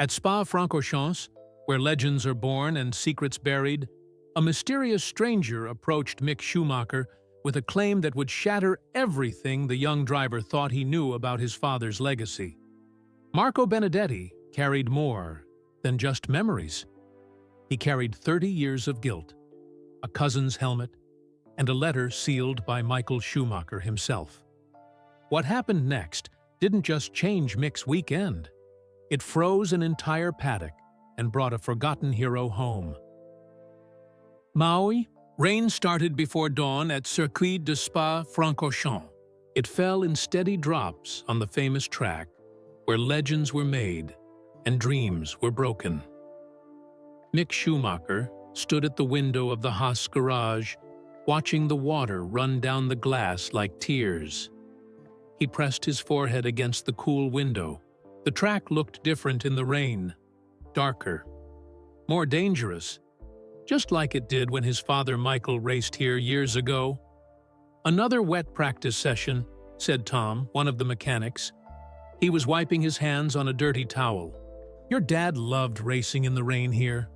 At Spa-Francorchamps, where legends are born and secrets buried, a mysterious stranger approached Mick Schumacher with a claim that would shatter everything the young driver thought he knew about his father's legacy. Marco Benedetti carried more than just memories. He carried 30 years of guilt, a cousin's helmet, and a letter sealed by Michael Schumacher himself. What happened next didn't just change Mick's weekend. It froze an entire paddock and brought a forgotten hero home. Maui, rain started before dawn at Circuit de Spa-Francorchamps. It fell in steady drops on the famous track where legends were made and dreams were broken. Mick Schumacher stood at the window of the Haas garage, watching the water run down the glass like tears. He pressed his forehead against the cool window. The track looked different in the rain, darker, more dangerous, just like it did when his father Michael raced here years ago. "Another wet practice session," said Tom, one of the mechanics. He was wiping his hands on a dirty towel. "Your dad loved racing in the rain here."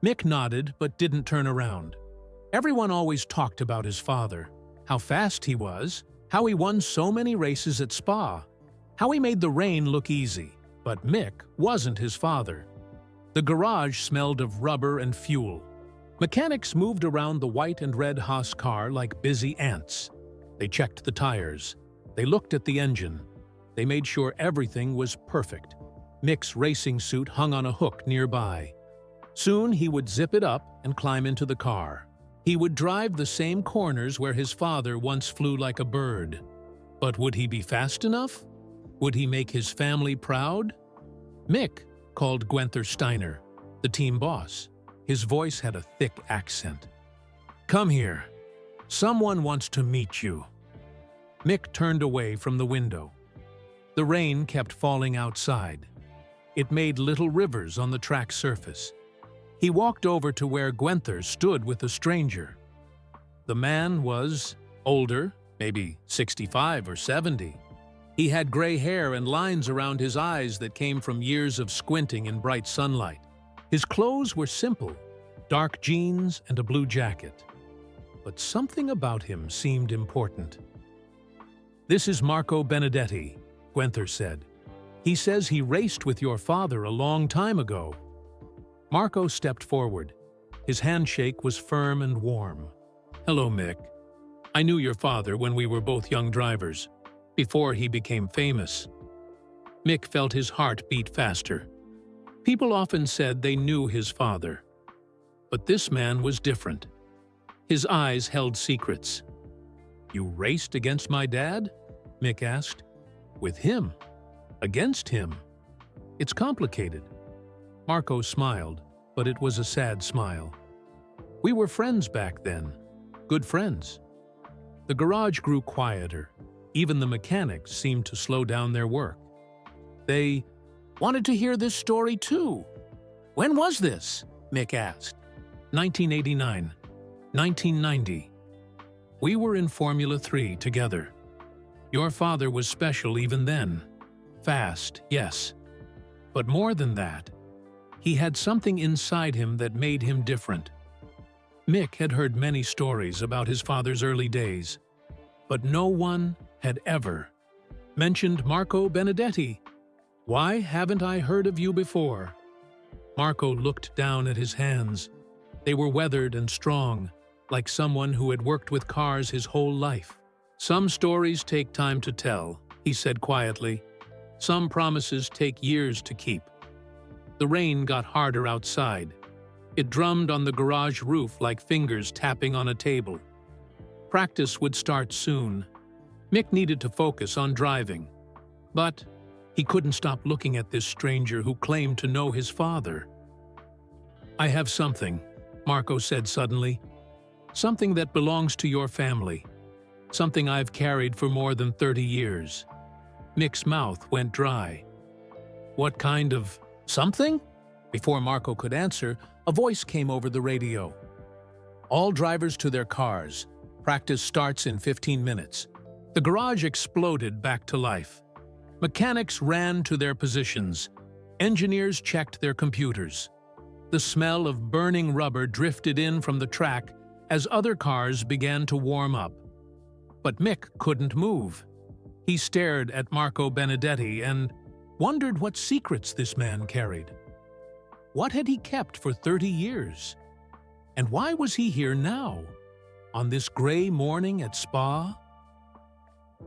Mick nodded but didn't turn around. Everyone always talked about his father, how fast he was, how he won so many races at Spa, how he made the rain look easy. But Mick wasn't his father. The garage smelled of rubber and fuel. Mechanics moved around the white and red Haas car like busy ants. They checked the tires. They looked at the engine. They made sure everything was perfect. Mick's racing suit hung on a hook nearby. Soon he would zip it up and climb into the car. He would drive the same corners where his father once flew like a bird. But would he be fast enough? Would he make his family proud? Mick called Guenther Steiner, the team boss. His voice had a thick accent. "Come here. Someone wants to meet you." Mick turned away from the window. The rain kept falling outside. It made little rivers on the track surface. He walked over to where Guenther stood with a stranger. The man was older, maybe 65 or 70. He had gray hair and lines around his eyes that came from years of squinting in bright sunlight. His clothes were simple, dark jeans and a blue jacket. But something about him seemed important. "This is Marco Benedetti," Guenther said. "He says he raced with your father a long time ago." Marco stepped forward. His handshake was firm and warm. "Hello, Mick. I knew your father when we were both young drivers, before he became famous." Mick felt his heart beat faster. People often said they knew his father. But this man was different. His eyes held secrets. "You raced against my dad?" Mick asked. "With him? Against him? It's complicated." Marco smiled, but it was a sad smile. "We were friends back then. Good friends." The garage grew quieter. Even the mechanics seemed to slow down their work. They wanted to hear this story too. "When was this?" Mick asked. 1989, 1990. "We were in Formula 3 together. Your father was special even then. Fast, yes. But more than that, he had something inside him that made him different." Mick had heard many stories about his father's early days, but no one had ever mentioned Marco Benedetti. "Why haven't I heard of you before?" Marco looked down at his hands. They were weathered and strong, like someone who had worked with cars his whole life. "Some stories take time to tell," he said quietly. "Some promises take years to keep." The rain got harder outside. It drummed on the garage roof like fingers tapping on a table. Practice would start soon. Mick needed to focus on driving. But he couldn't stop looking at this stranger who claimed to know his father. "I have something," Marco said suddenly. "Something that belongs to your family. Something I've carried for more than 30 years. Mick's mouth went dry. "What kind of something?" Before Marco could answer, a voice came over the radio. "All drivers to their cars. Practice starts in 15 minutes. The garage exploded back to life. Mechanics ran to their positions. Engineers checked their computers. The smell of burning rubber drifted in from the track as other cars began to warm up. But Mick couldn't move. He stared at Marco Benedetti and wondered what secrets this man carried. What had he kept for 30 years? And why was he here now, on this gray morning at Spa?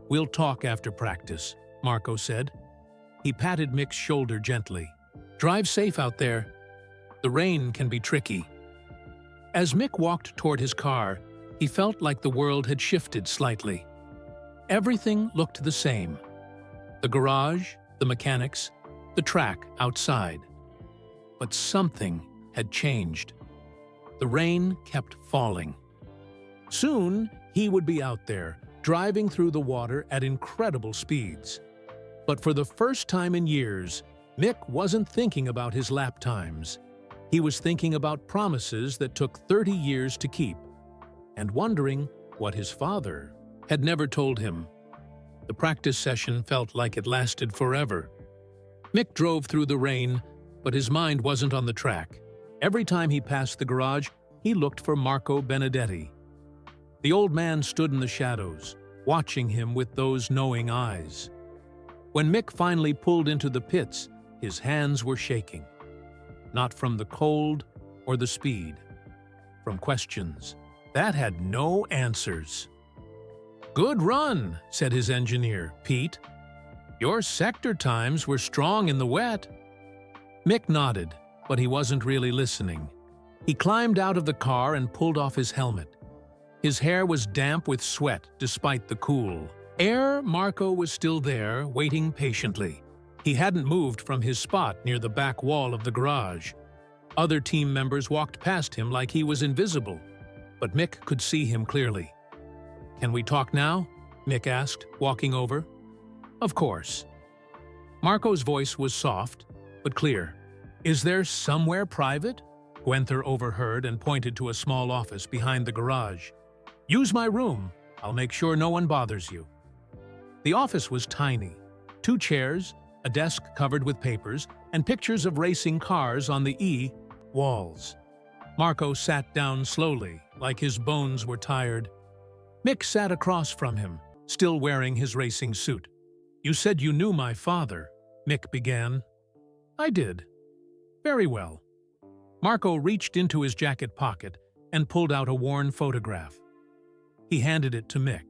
"We'll talk after practice," Marco said. He patted Mick's shoulder gently. "Drive safe out there. The rain can be tricky." As Mick walked toward his car, he felt like the world had shifted slightly. Everything looked the same. The garage, the mechanics, the track outside. But something had changed. The rain kept falling. Soon, he would be out there, driving through the water at incredible speeds. But for the first time in years, Mick wasn't thinking about his lap times. He was thinking about promises that took 30 years to keep, and wondering what his father had never told him. The practice session felt like it lasted forever. Mick drove through the rain, but his mind wasn't on the track. Every time he passed the garage, he looked for Marco Benedetti. The old man stood in the shadows, watching him with those knowing eyes. When Mick finally pulled into the pits, his hands were shaking. Not from the cold or the speed, from questions that had no answers. "Good run," said his engineer, Pete. "Your sector times were strong in the wet." Mick nodded, but he wasn't really listening. He climbed out of the car and pulled off his helmet. His hair was damp with sweat despite the cool air. Marco was still there, waiting patiently. He hadn't moved from his spot near the back wall of the garage. Other team members walked past him like he was invisible, but Mick could see him clearly. "Can we talk now?" Mick asked, walking over. "Of course." Marco's voice was soft, but clear. "Is there somewhere private?" Gwenther overheard and pointed to a small office behind the garage. "Use my room. I'll make sure no one bothers you." The office was tiny. 2 chairs, a desk covered with papers, and pictures of racing cars on the walls. Marco sat down slowly, like his bones were tired. Mick sat across from him, still wearing his racing suit. "You said you knew my father," Mick began. "I did. Very well." Marco reached into his jacket pocket and pulled out a worn photograph. He handed it to Mick.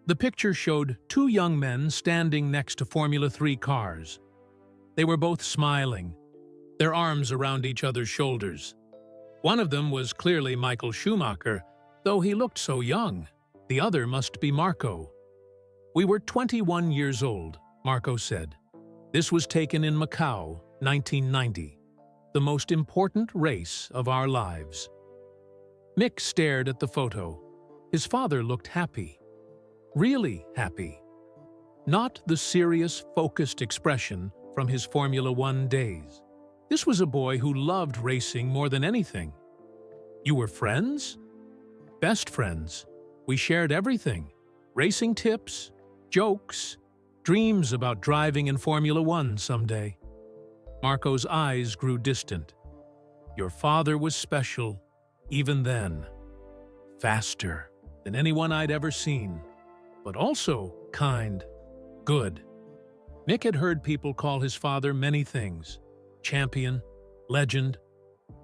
The picture showed 2 young men standing next to Formula 3 cars. They were both smiling, their arms around each other's shoulders. One of them was clearly Michael Schumacher, though he looked so young. The other must be Marco. "We were 21 years old," Marco said. "This was taken in Macau, 1990, the most important race of our lives." Mick stared at the photo. His father looked happy. Really happy. Not the serious, focused expression from his Formula 1 days. This was a boy who loved racing more than anything. "You were friends?" "Best friends. We shared everything. Racing tips, jokes, dreams about driving in Formula 1 someday." Marco's eyes grew distant. "Your father was special, even then. Faster than anyone I'd ever seen, but also kind, good." Mick had heard people call his father many things: champion, legend,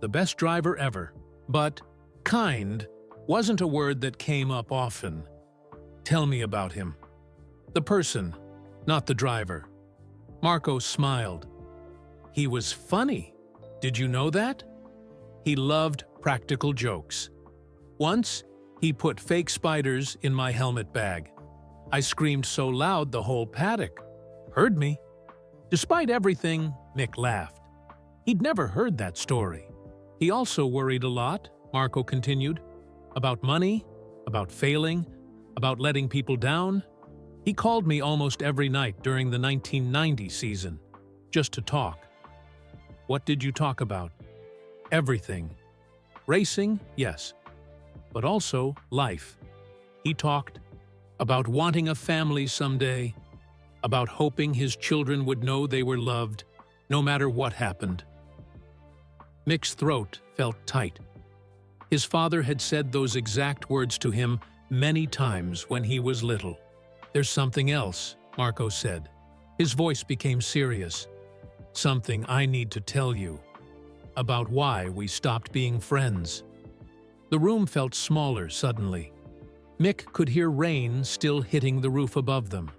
the best driver ever. But kind wasn't a word that came up often. "Tell me about him." "The person, not the driver." Marco smiled. "He was funny. Did you know that?" "He loved practical jokes. Once, he put fake spiders in my helmet bag. I screamed so loud the whole paddock heard me." Despite everything, Mick laughed. He'd never heard that story. "He also worried a lot," Marco continued, "about money, about failing, about letting people down. He called me almost every night during the 1990 season, just to talk." "What did you talk about?" "Everything. Racing, yes, but also life." He talked about wanting a family someday, about hoping his children would know they were loved, no matter what happened. Mick's throat felt tight. His father had said those exact words to him many times when he was little. "There's something else," Marco said. His voice became serious. "Something I need to tell you about why we stopped being friends." The room felt smaller suddenly. Mick could hear rain still hitting the roof above them.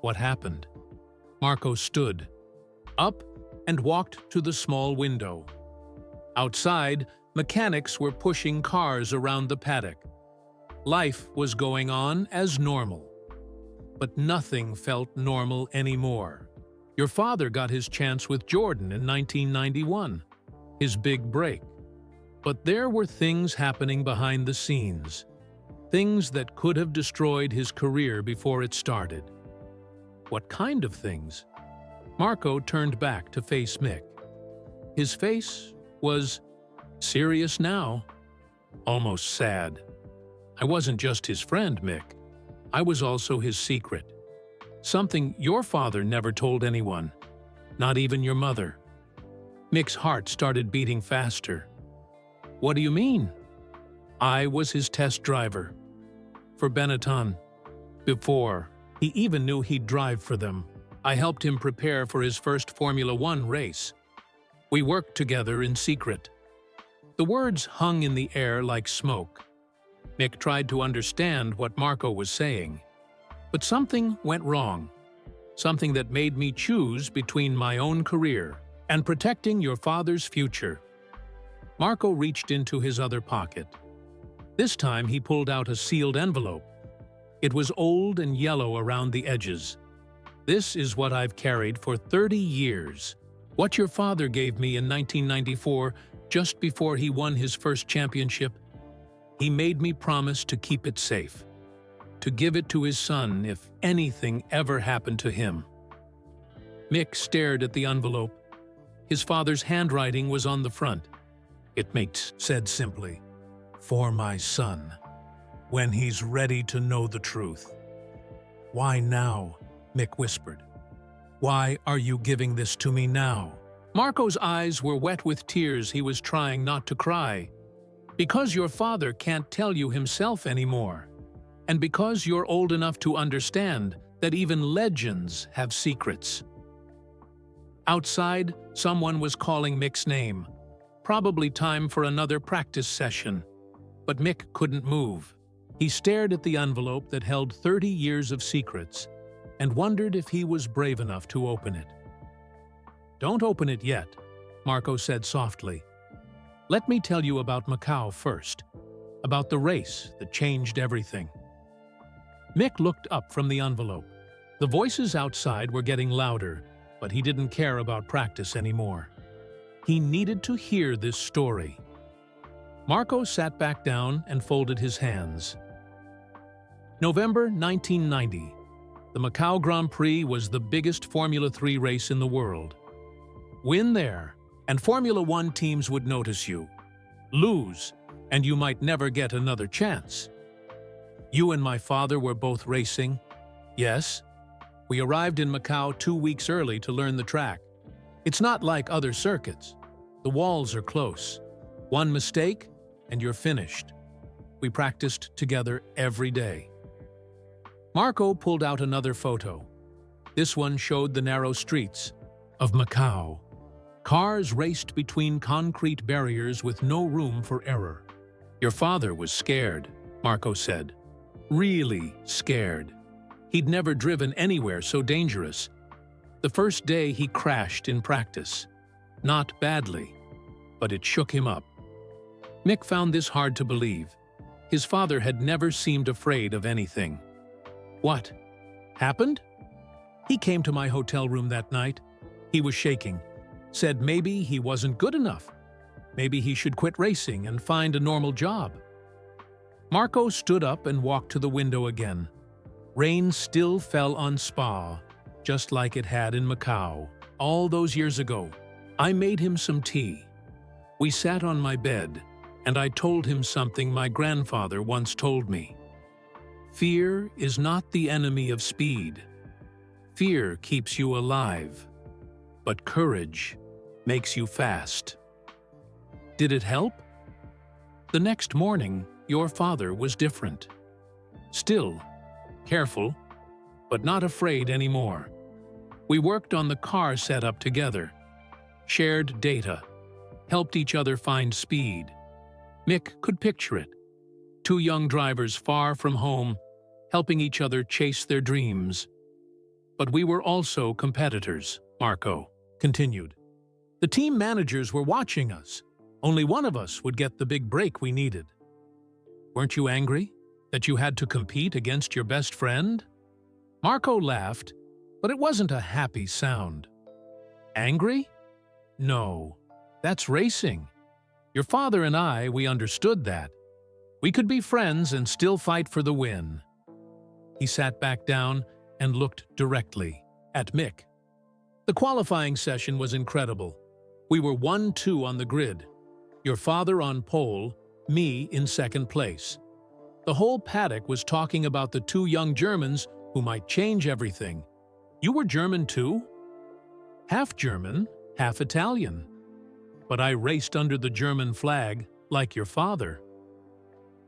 What happened? Marco stood up and walked to the small window. Outside, mechanics were pushing cars around the paddock. Life was going on as normal. But nothing felt normal anymore. Your father got his chance with Jordan in 1991, his big break. But there were things happening behind the scenes, things that could have destroyed his career before it started. What kind of things? Marco turned back to face Mick. His face was serious now, almost sad. "I wasn't just his friend, Mick. I was also his secret. Something your father never told anyone, not even your mother." Mick's heart started beating faster. "What do you mean?" "I was his test driver for Benetton. Before he even knew he'd drive for them, I helped him prepare for his first Formula One race. We worked together in secret." The words hung in the air like smoke. Mick tried to understand what Marco was saying. But something went wrong. Something that made me choose between my own career and protecting your father's future. Marco reached into his other pocket. This time he pulled out a sealed envelope. It was old and yellow around the edges. "This is what I've carried for 30 years. What your father gave me in 1994, just before he won his first championship. He made me promise to keep it safe, to give it to his son if anything ever happened to him." Mick stared at the envelope. His father's handwriting was on the front. It said simply, "For my son, when he's ready to know the truth." "Why now?" Mick whispered. "Why are you giving this to me now?" Marco's eyes were wet with tears. He was trying not to cry. "Because your father can't tell you himself anymore. And because you're old enough to understand that even legends have secrets." Outside, someone was calling Mick's name. Probably time for another practice session. But Mick couldn't move. He stared at the envelope that held 30 years of secrets and wondered if he was brave enough to open it. "Don't open it yet," Marco said softly. "Let me tell you about Macau first, about the race that changed everything." Mick looked up from the envelope. The voices outside were getting louder, but he didn't care about practice anymore. He needed to hear this story. Marco sat back down and folded his hands. November 1990. The Macau Grand Prix was the biggest Formula 3 race in the world. Win there, and Formula One teams would notice you. Lose, and you might never get another chance. You and my father were both racing. Yes, we arrived in Macau 2 weeks early to learn the track. It's not like other circuits. The walls are close. One mistake, and you're finished. We practiced together every day. Marco pulled out another photo. This one showed the narrow streets of Macau. Cars raced between concrete barriers with no room for error. Your father was scared, Marco said. Really scared. He'd never driven anywhere so dangerous. The first day he crashed in practice. Not badly, but it shook him up. Mick found this hard to believe. His father had never seemed afraid of anything. What happened? He came to my hotel room that night. He was shaking. Said maybe he wasn't good enough. Maybe he should quit racing and find a normal job. Marco stood up and walked to the window again. Rain still fell on Spa, just like it had in Macau, all those years ago. I made him some tea. We sat on my bed, and I told him something my grandfather once told me. Fear is not the enemy of speed. Fear keeps you alive. but courage makes you fast. Did it help? The next morning, your father was different. Still, careful, but not afraid anymore. We worked on the car setup together, shared data, helped each other find speed. Mick could picture it. Two young drivers far from home, helping each other chase their dreams. But we were also competitors, Marco continued. The team managers were watching us. Only one of us would get the big break we needed. Weren't you angry that you had to compete against your best friend? Marco laughed, but it wasn't a happy sound. Angry? No, that's racing. Your father and I, we understood that. We could be friends and still fight for the win. He sat back down and looked directly at Mick. The qualifying session was incredible. We were 1-2 on the grid. Your father on pole, me in second place. The whole paddock was talking about the two young Germans who might change everything. You were German too? Half German, half Italian. But I raced under the German flag, like your father.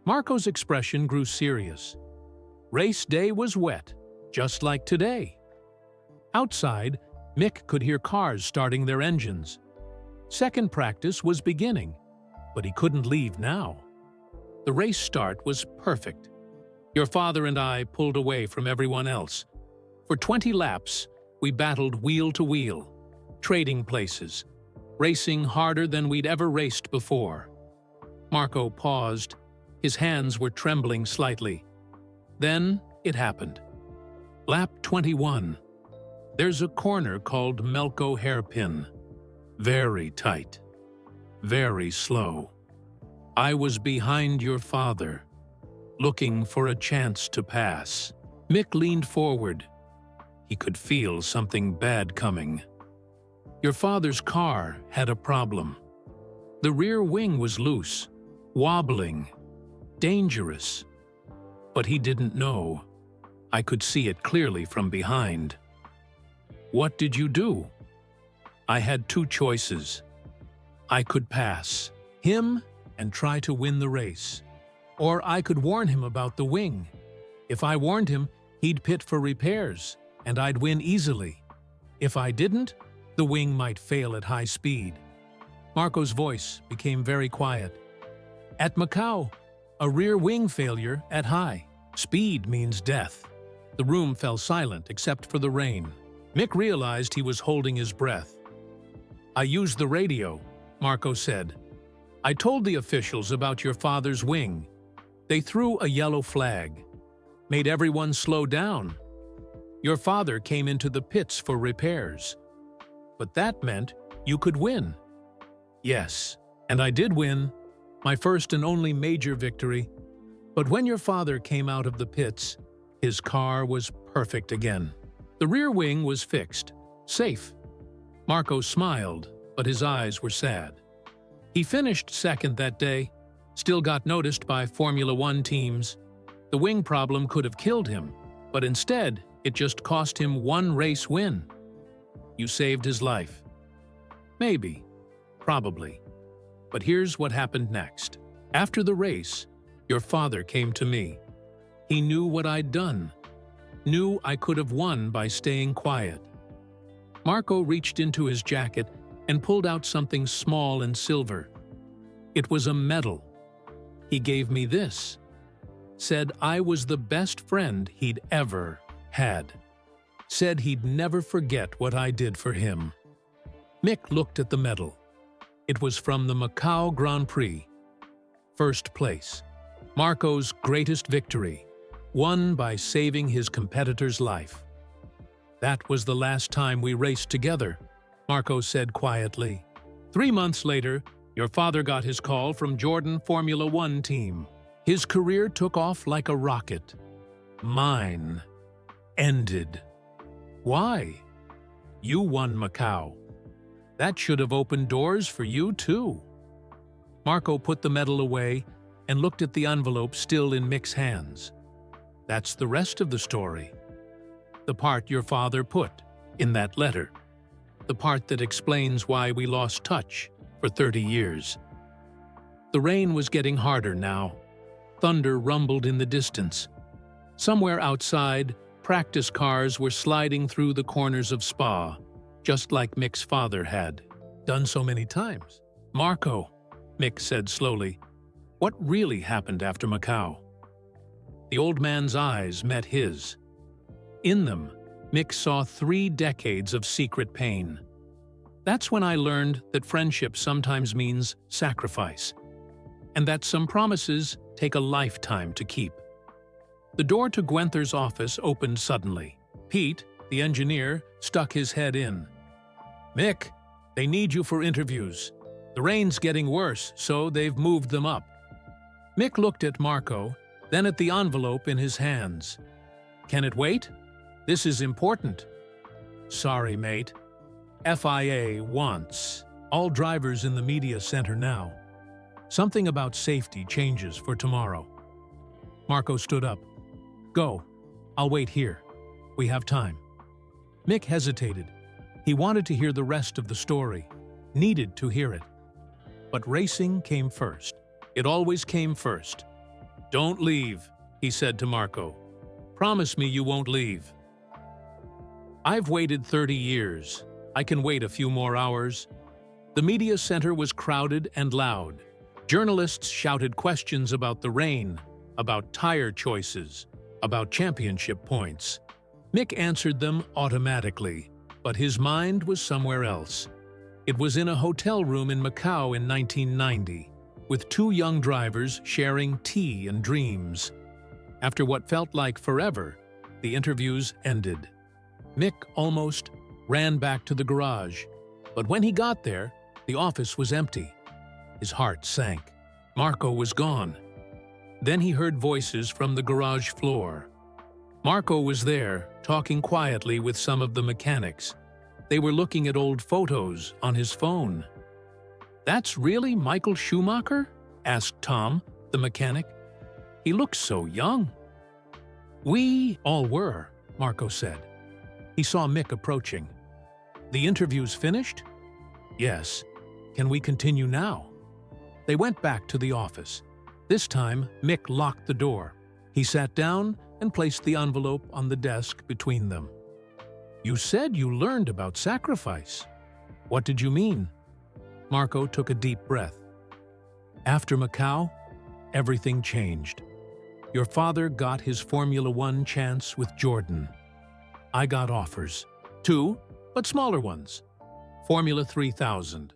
Marco's expression grew serious. Race day was wet, just like today. Outside, Mick could hear cars starting their engines. Second practice was beginning, but he couldn't leave now. The race start was perfect. Your father and I pulled away from everyone else. For 20 laps, we battled wheel to wheel, trading places, racing harder than we'd ever raced before. Marco paused. His hands were trembling slightly. Then it happened. Lap 21. There's a corner called Melco Hairpin. Very tight. Very slow. I was behind your father, looking for a chance to pass. Mick leaned forward. He could feel something bad coming. Your father's car had a problem. The rear wing was loose, wobbling, dangerous. But he didn't know. I could see it clearly from behind. What did you do? I had two choices. I could pass him and try to win the race. Or I could warn him about the wing. If I warned him, he'd pit for repairs, and I'd win easily. If I didn't, the wing might fail at high speed. Marco's voice became very quiet. At Macau, a rear wing failure at high speed means death. The room fell silent except for the rain. Mick realized he was holding his breath. I used the radio, Marco said. I told the officials about your father's wing. They threw a yellow flag, made everyone slow down. Your father came into the pits for repairs. But that meant you could win. Yes, and I did win, my first and only major victory. But when your father came out of the pits, his car was perfect again. The rear wing was fixed, safe. Marco smiled, but his eyes were sad. He finished second that day, still got noticed by Formula One teams. The wing problem could have killed him, but instead, it just cost him one race win. You saved his life. Maybe. Probably. But here's what happened next. After the race, your father came to me. He knew what I'd done. Knew I could have won by staying quiet. Marco reached into his jacket and pulled out something small and silver. It was a medal. He gave me this. Said I was the best friend he'd ever had. Said he'd never forget what I did for him. Mick looked at the medal. It was from the Macau Grand Prix. First place. Marco's greatest victory, won by saving his competitor's life. That was the last time we raced together, Marco said quietly. 3 months later, your father got his call from Jordan Formula One team. His career took off like a rocket. Mine ended. Why? You won Macau. That should have opened doors for you too. Marco put the medal away and looked at the envelope still in Mick's hands. That's the rest of the story. The part your father put in that letter. the part that explains why we lost touch for 30 years. The rain was getting harder now. Thunder rumbled in the distance. Somewhere outside, practice cars were sliding through the corners of Spa, just like Mick's father had done so many times. "Marco," Mick said slowly, "what really happened after Macau?" The old man's eyes met his. In them, Mick saw 3 decades of secret pain. "That's when I learned that friendship sometimes means sacrifice, and that some promises take a lifetime to keep." The door to Gwenther's office opened suddenly. Pete, the engineer, stuck his head in. "Mick, they need you for interviews. The rain's getting worse, so they've moved them up." Mick looked at Marco, then at the envelope in his hands. "Can it wait? This is important." "Sorry, mate. FIA wants all drivers in the media center now. Something about safety changes for tomorrow." Marco stood up. "Go. I'll wait here. We have time." Mick hesitated. He wanted to hear the rest of the story, needed to hear it. But racing came first. It always came first. "Don't leave," he said to Marco. "Promise me you won't leave." "I've waited 30 years. I can wait a few more hours." The media center was crowded and loud. Journalists shouted questions about the rain, about tire choices, about championship points. Mick answered them automatically, but his mind was somewhere else. It was in a hotel room in Macau in 1990, with 2 young drivers sharing tea and dreams. After what felt like forever, the interviews ended. Mick almost ran back to the garage, but when he got there, the office was empty. His heart sank. Marco was gone. Then he heard voices from the garage floor. Marco was there, talking quietly with some of the mechanics. They were looking at old photos on his phone. "That's really Michael Schumacher?" asked Tom, the mechanic. "He looks so young." "We all were," Marco said. He saw Mick approaching. "The interview's finished?" "Yes. Can we continue now?" They went back to the office. This time, Mick locked the door. He sat down and placed the envelope on the desk between them. "You said you learned about sacrifice. What did you mean?" Marco took a deep breath. "After Macau, everything changed. Your father got his Formula One chance with Jordan. I got offers. 2, but smaller ones. Formula 3000.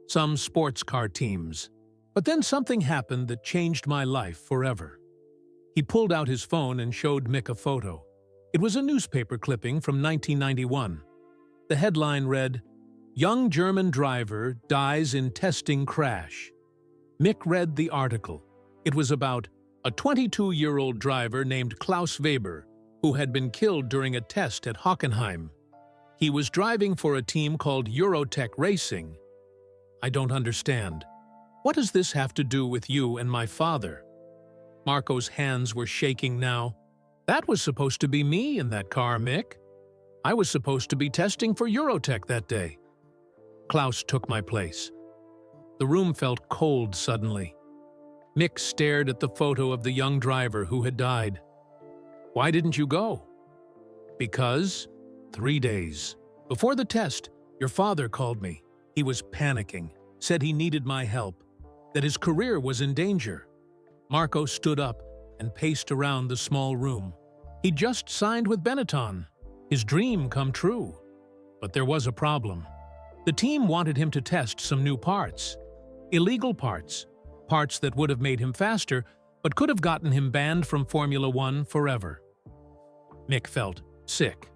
Some sports car teams. But then something happened that changed my life forever." He pulled out his phone and showed Mick a photo. It was a newspaper clipping from 1991. The headline read, "Young German driver dies in testing crash." Mick read the article. It was about a 22-year-old driver named Klaus Weber, who had been killed during a test at Hockenheim. He was driving for a team called Eurotech Racing. "I don't understand. What does this have to do with you and my father?" Marco's hands were shaking now. "That was supposed to be me in that car, Mick. I was supposed to be testing for Eurotech that day. Klaus took my place." The room felt cold suddenly. Mick stared at the photo of the young driver who had died. "Why didn't you go?" "Because 3 days. Before the test, your father called me. He was panicking, said he needed my help, that his career was in danger." Marco stood up and paced around the small room. He'd just signed with Benetton. His dream come true. But there was a problem. The team wanted him to test some new parts. Illegal parts. Parts that would have made him faster, but could have gotten him banned from Formula One forever. Mick felt sick.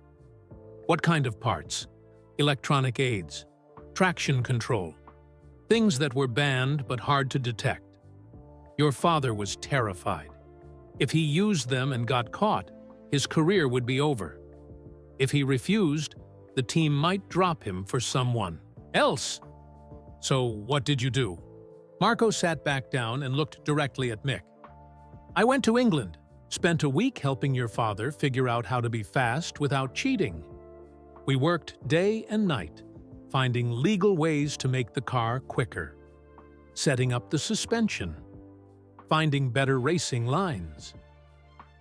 What kind of parts? Electronic aids. Traction control. Things that were banned but hard to detect. Your father was terrified. If he used them and got caught, his career would be over. If he refused, the team might drop him for someone else. So what did you do? Marco sat back down and looked directly at Mick. I went to England, spent a week helping your father figure out how to be fast without cheating. We worked day and night, finding legal ways to make the car quicker, setting up the suspension, finding better racing lines.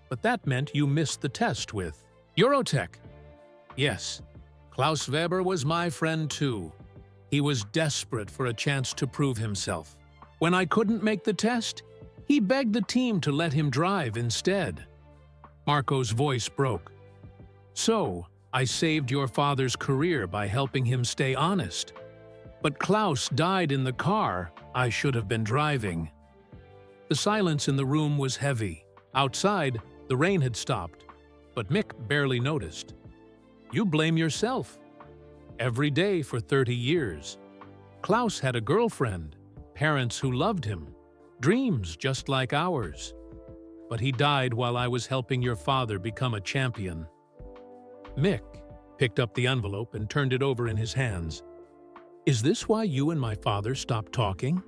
But that meant you missed the test with Eurotech. Yes, Klaus Weber was my friend too. He was desperate for a chance to prove himself. When I couldn't make the test, he begged the team to let him drive instead. Marco's voice broke. So, I saved your father's career by helping him stay honest. But Klaus died in the car I should have been driving. The silence in the room was heavy. Outside, the rain had stopped, but Mick barely noticed. You blame yourself. Every day for 30 years. Klaus had a girlfriend, parents who loved him, dreams just like ours. But he died while I was helping your father become a champion. Mick picked up the envelope and turned it over in his hands. Is this why you and my father stopped talking?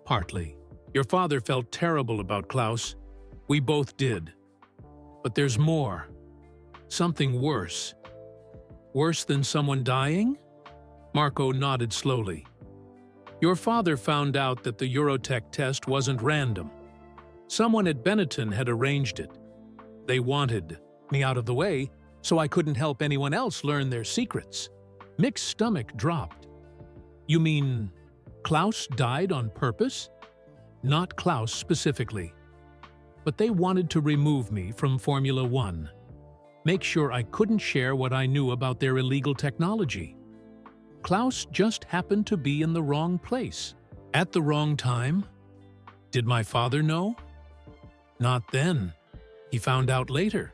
Partly. Your father felt terrible about Klaus. We both did. But there's more. Something worse. Worse than someone dying? Marco nodded slowly. Your father found out that the Eurotech test wasn't random. Someone at Benetton had arranged it. They wanted me out of the way so I couldn't help anyone else learn their secrets. Mick's stomach dropped. You mean Klaus died on purpose? Not Klaus specifically. But they wanted to remove me from Formula One. Make sure I couldn't share what I knew about their illegal technology. Klaus just happened to be in the wrong place, at the wrong time. Did my father know? Not then. He found out later,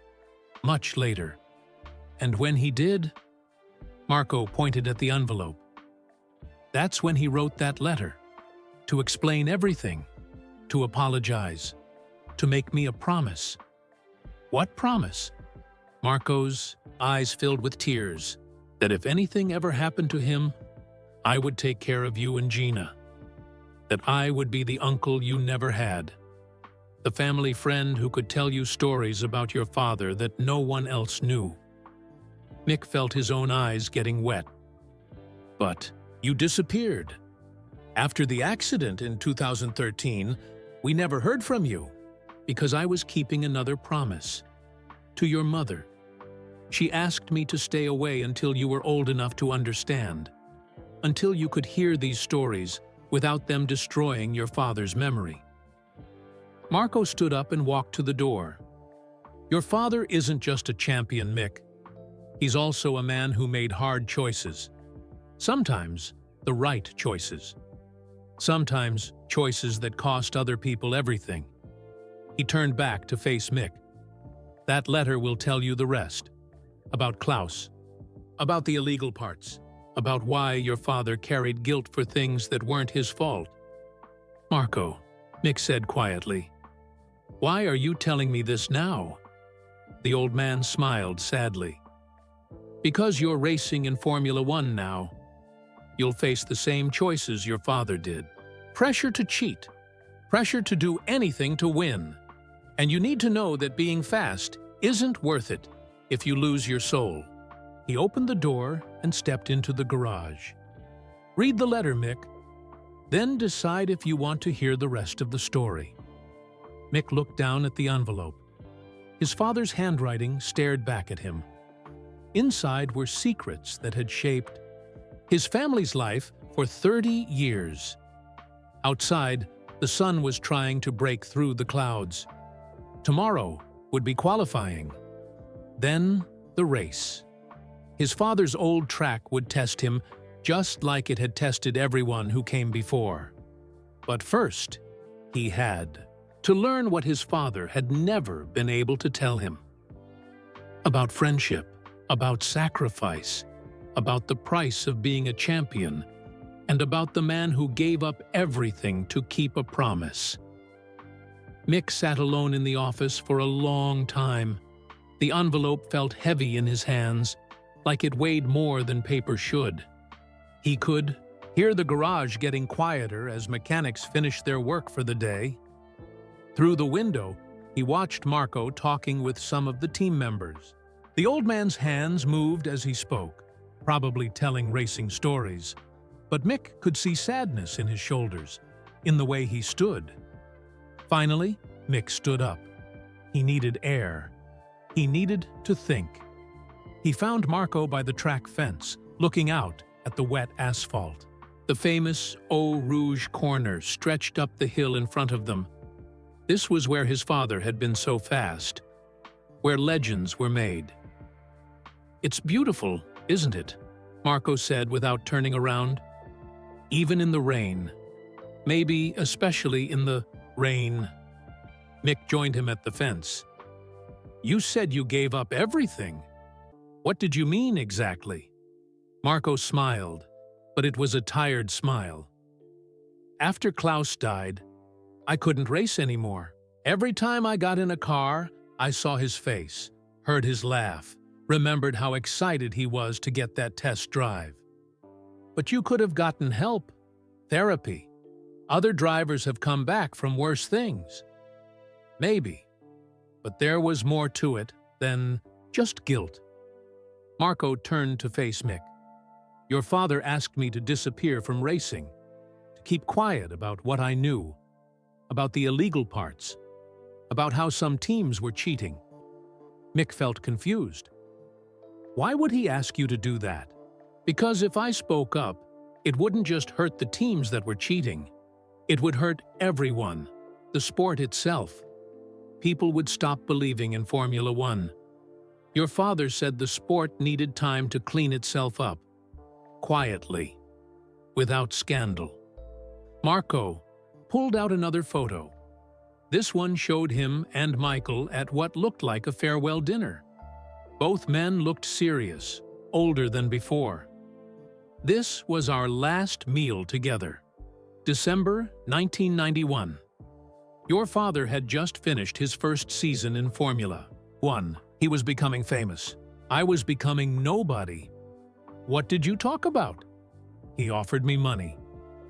much later. And when he did, Marco pointed at the envelope. That's when he wrote that letter, to explain everything, to apologize, to make me a promise. What promise? Marco's eyes filled with tears, that if anything ever happened to him, I would take care of you and Gina. That I would be the uncle you never had. The family friend who could tell you stories about your father that no one else knew. Mick felt his own eyes getting wet. But you disappeared. After the accident in 2013, we never heard from you, because I was keeping another promise. To your mother. She asked me to stay away until you were old enough to understand, until you could hear these stories without them destroying your father's memory. Marco stood up and walked to the door. Your father isn't just a champion, Mick. He's also a man who made hard choices. Sometimes the right choices. Sometimes choices that cost other people everything. He turned back to face Mick. That letter will tell you the rest. About Klaus. About the illegal parts. About why your father carried guilt for things that weren't his fault. Marco, Mick said quietly. Why are you telling me this now? The old man smiled sadly. Because you're racing in Formula One now. You'll face the same choices your father did. Pressure to cheat. Pressure to do anything to win. And you need to know that being fast isn't worth it if you lose your soul. He opened the door and stepped into the garage. Read the letter, Mick. Then decide if you want to hear the rest of the story. Mick looked down at the envelope. His father's handwriting stared back at him. Inside were secrets that had shaped his family's life for 30 years. Outside, the sun was trying to break through the clouds. Tomorrow would be qualifying. Then, the race. His father's old track would test him just like it had tested everyone who came before. But first, he had to learn what his father had never been able to tell him. About friendship, about sacrifice, about the price of being a champion, and about the man who gave up everything to keep a promise. Mick sat alone in the office for a long time. The envelope felt heavy in his hands, like it weighed more than paper should. He could hear the garage getting quieter as mechanics finished their work for the day. Through the window, he watched Marco talking with some of the team members. The old man's hands moved as he spoke. probably telling racing stories. But Mick could see sadness in his shoulders, in the way he stood. Finally, Mick stood up. He needed air. He needed to think. He found Marco by the track fence, looking out at the wet asphalt. The famous Eau Rouge corner stretched up the hill in front of them. This was where his father had been so fast, where legends were made. "It's beautiful, isn't it?" Marco said without turning around. "Even in the rain. Maybe especially in the rain." Mick joined him at the fence. "You said you gave up everything. What did you mean exactly?" Marco smiled, but it was a tired smile. "After Klaus died, I couldn't race anymore. Every time I got in a car, I saw his face, heard his laugh, remembered how excited he was to get that test drive. But you could have gotten help, therapy. Other drivers have come back from worse things. Maybe. But there was more to it than just guilt." Marco turned to face Mick. "Your father asked me to disappear from racing, to keep quiet about what I knew, about the illegal parts, about how some teams were cheating." Mick felt confused. "Why would he ask you to do that?" "Because if I spoke up, it wouldn't just hurt the teams that were cheating. It would hurt everyone, the sport itself. People would stop believing in Formula One. Your father said the sport needed time to clean itself up, quietly, without scandal." Marco pulled out another photo. This one showed him and Michael at what looked like a farewell dinner. Both men looked serious, older than before. "This was our last meal together. December 1991. Your father had just finished his first season in Formula One. He was becoming famous. I was becoming nobody. What did you talk about?" "He offered me money,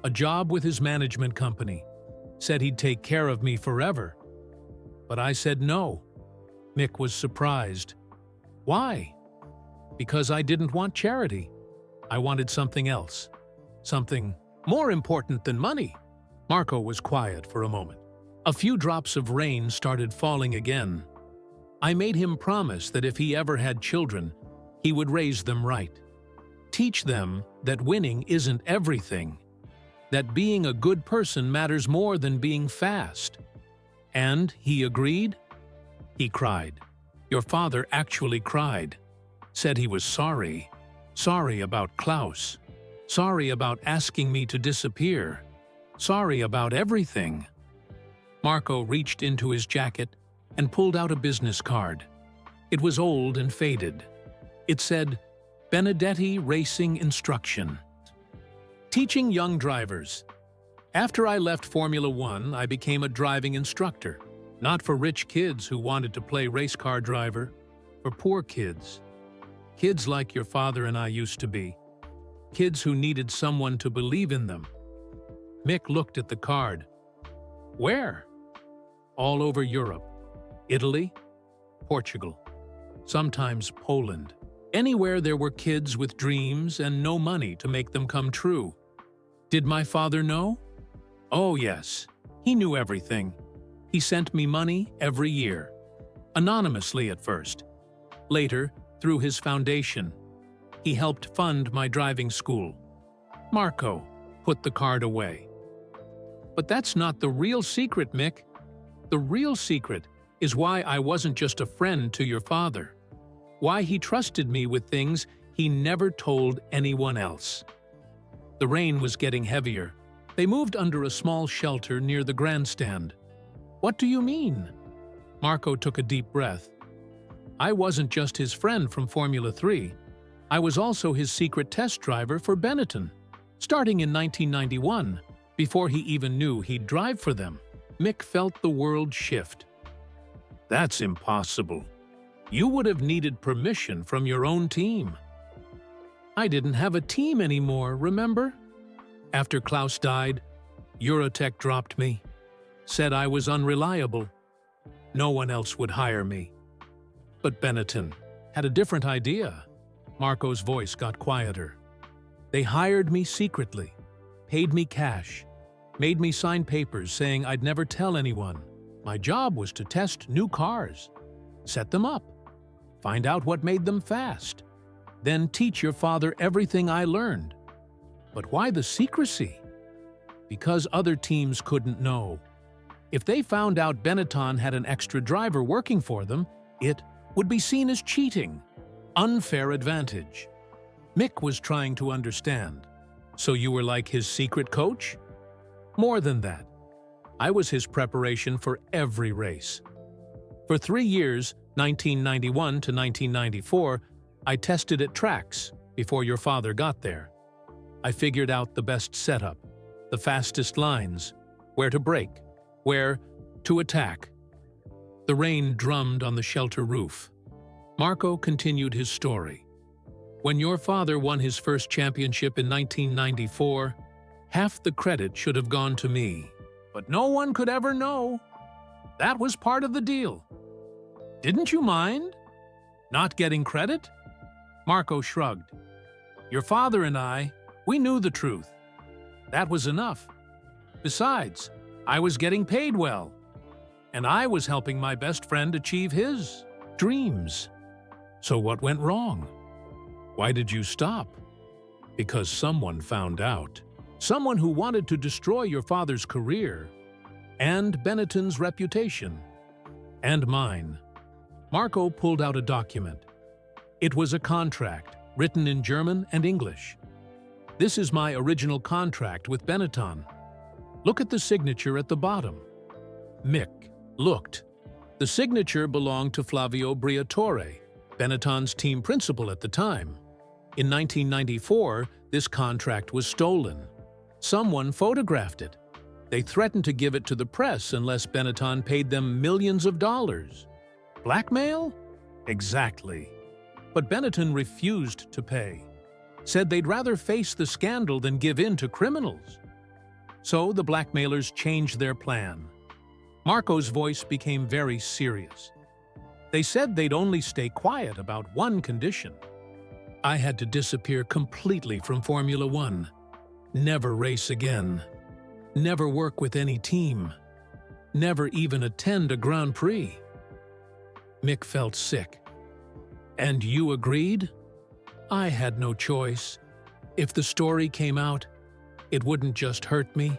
a job with his management company, said he'd take care of me forever. But I said no." Mick was surprised. "Why?" "Because I didn't want charity. I wanted something else. Something more important than money." Marco was quiet for a moment. A few drops of rain started falling again. "I made him promise that if he ever had children, he would raise them right. Teach them that winning isn't everything, that being a good person matters more than being fast." "And he agreed?" "He cried. Your father actually cried. Said he was sorry. Sorry about Klaus. Sorry about asking me to disappear. Sorry about everything." Marco reached into his jacket and pulled out a business card. It was old and faded. It said, "Benedetti Racing Instruction. Teaching young drivers. After I left Formula One, I became a driving instructor. Not for rich kids who wanted to play race car driver, for poor kids. Kids like your father and I used to be. Kids who needed someone to believe in them." Mick looked at the card. "Where?" "All over Europe. Italy, Portugal, sometimes Poland. Anywhere there were kids with dreams and no money to make them come true." "Did my father know?" "Oh yes, he knew everything. He sent me money every year. Anonymously at first. Later, through his foundation. He helped fund my driving school." Marco put the card away. "But that's not the real secret, Mick. The real secret is why I wasn't just a friend to your father. Why he trusted me with things he never told anyone else." The rain was getting heavier. They moved under a small shelter near the grandstand. "What do you mean?" Marco took a deep breath. "I wasn't just his friend from Formula 3. I was also his secret test driver for Benetton, starting in 1991, before he even knew he'd drive for them." Mick felt the world shift. "That's impossible. You would have needed permission from your own team." "I didn't have a team anymore, remember? After Klaus died, Eurotech dropped me, said I was unreliable. No one else would hire me. But Benetton had a different idea. Marco's voice got quieter. They hired me secretly, paid me cash, made me sign papers saying I'd never tell anyone. My job was to test new cars, set them up, find out what made them fast, then teach your father everything I learned. But why the secrecy? Because other teams couldn't know. If they found out Benetton had an extra driver working for them, it would be seen as cheating, unfair advantage. Mick was trying to understand. So you were like his secret coach? More than that. I was his preparation for every race. For 3 years, 1991 to 1994, I tested at tracks before your father got there. I figured out the best setup, the fastest lines, where to brake, where to attack. The rain drummed on the shelter roof. Marco continued his story. When your father won his first championship in 1994, half the credit should have gone to me. But no one could ever know. That was part of the deal. Didn't you mind? Not getting credit? Marco shrugged. Your father and I, we knew the truth. That was enough. Besides, I was getting paid well. And I was helping my best friend achieve his dreams. So what went wrong? Why did you stop? Because someone found out. Someone who wanted to destroy your father's career, and Benetton's reputation, and mine. Marco pulled out a document. It was a contract, written in German and English. This is my original contract with Benetton. Look at the signature at the bottom. Mick looked. The signature belonged to Flavio Briatore, Benetton's team principal at the time. In 1994, this contract was stolen. Someone photographed it. They threatened to give it to the press unless Benetton paid them millions of dollars. Blackmail? Exactly. But Benetton refused to pay. Said they'd rather face the scandal than give in to criminals. So the blackmailers changed their plan. Marco's voice became very serious. They said they'd only stay quiet about one condition. I had to disappear completely from Formula One. Never race again. Never work with any team. Never even attend a Grand Prix. Mick felt sick. And you agreed? I had no choice. If the story came out, it wouldn't just hurt me.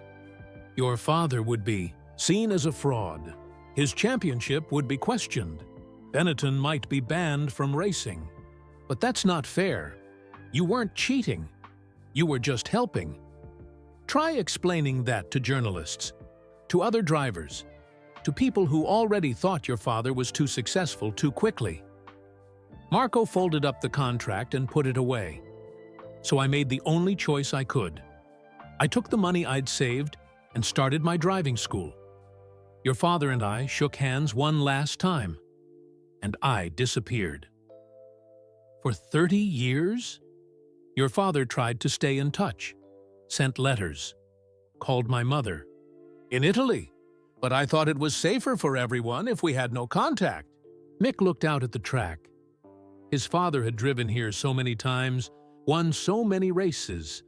Your father would be seen as a fraud. His championship would be questioned. Benetton might be banned from racing. But that's not fair. You weren't cheating. You were just helping. Try explaining that to journalists, to other drivers, to people who already thought your father was too successful too quickly. Marco folded up the contract and put it away. So I made the only choice I could. I took the money I'd saved and started my driving school. Your father and I shook hands one last time, and I disappeared. For 30 years? Your father tried to stay in touch, sent letters, called my mother. In Italy. But I thought it was safer for everyone if we had no contact. Mick looked out at the track. His father had driven here so many times, won so many races,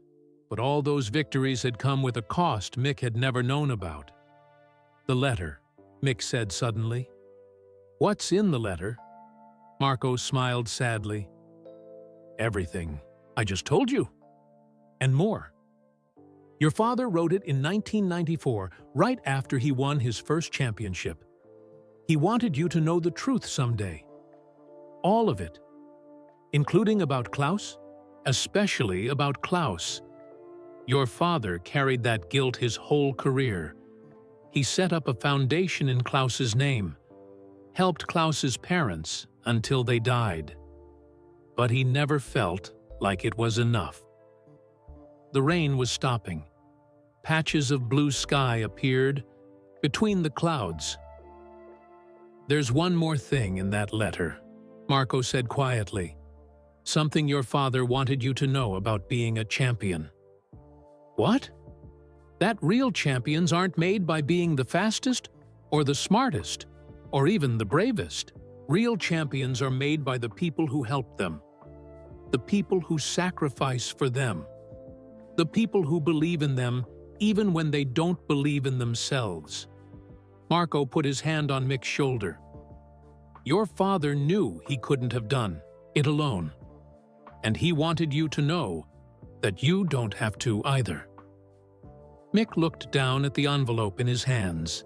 but all those victories had come with a cost Mick had never known about. The letter, Mick said suddenly. What's in the letter? Marco smiled sadly. Everything. I just told you. And more. Your father wrote it in 1994, right after he won his first championship. He wanted you to know the truth someday. All of it. Including about Klaus, especially about Klaus. Your father carried that guilt his whole career. He set up a foundation in Klaus's name, helped Klaus's parents until they died. But he never felt like it was enough. The rain was stopping. Patches of blue sky appeared between the clouds. There's one more thing in that letter, Marco said quietly. Something your father wanted you to know about being a champion. What? That real champions aren't made by being the fastest, or the smartest, or even the bravest. Real champions are made by the people who help them. the people who sacrifice for them, the people who believe in them even when they don't believe in themselves. Marco put his hand on Mick's shoulder. Your father knew he couldn't have done it alone, and he wanted you to know that you don't have to either. Mick looked down at the envelope in his hands.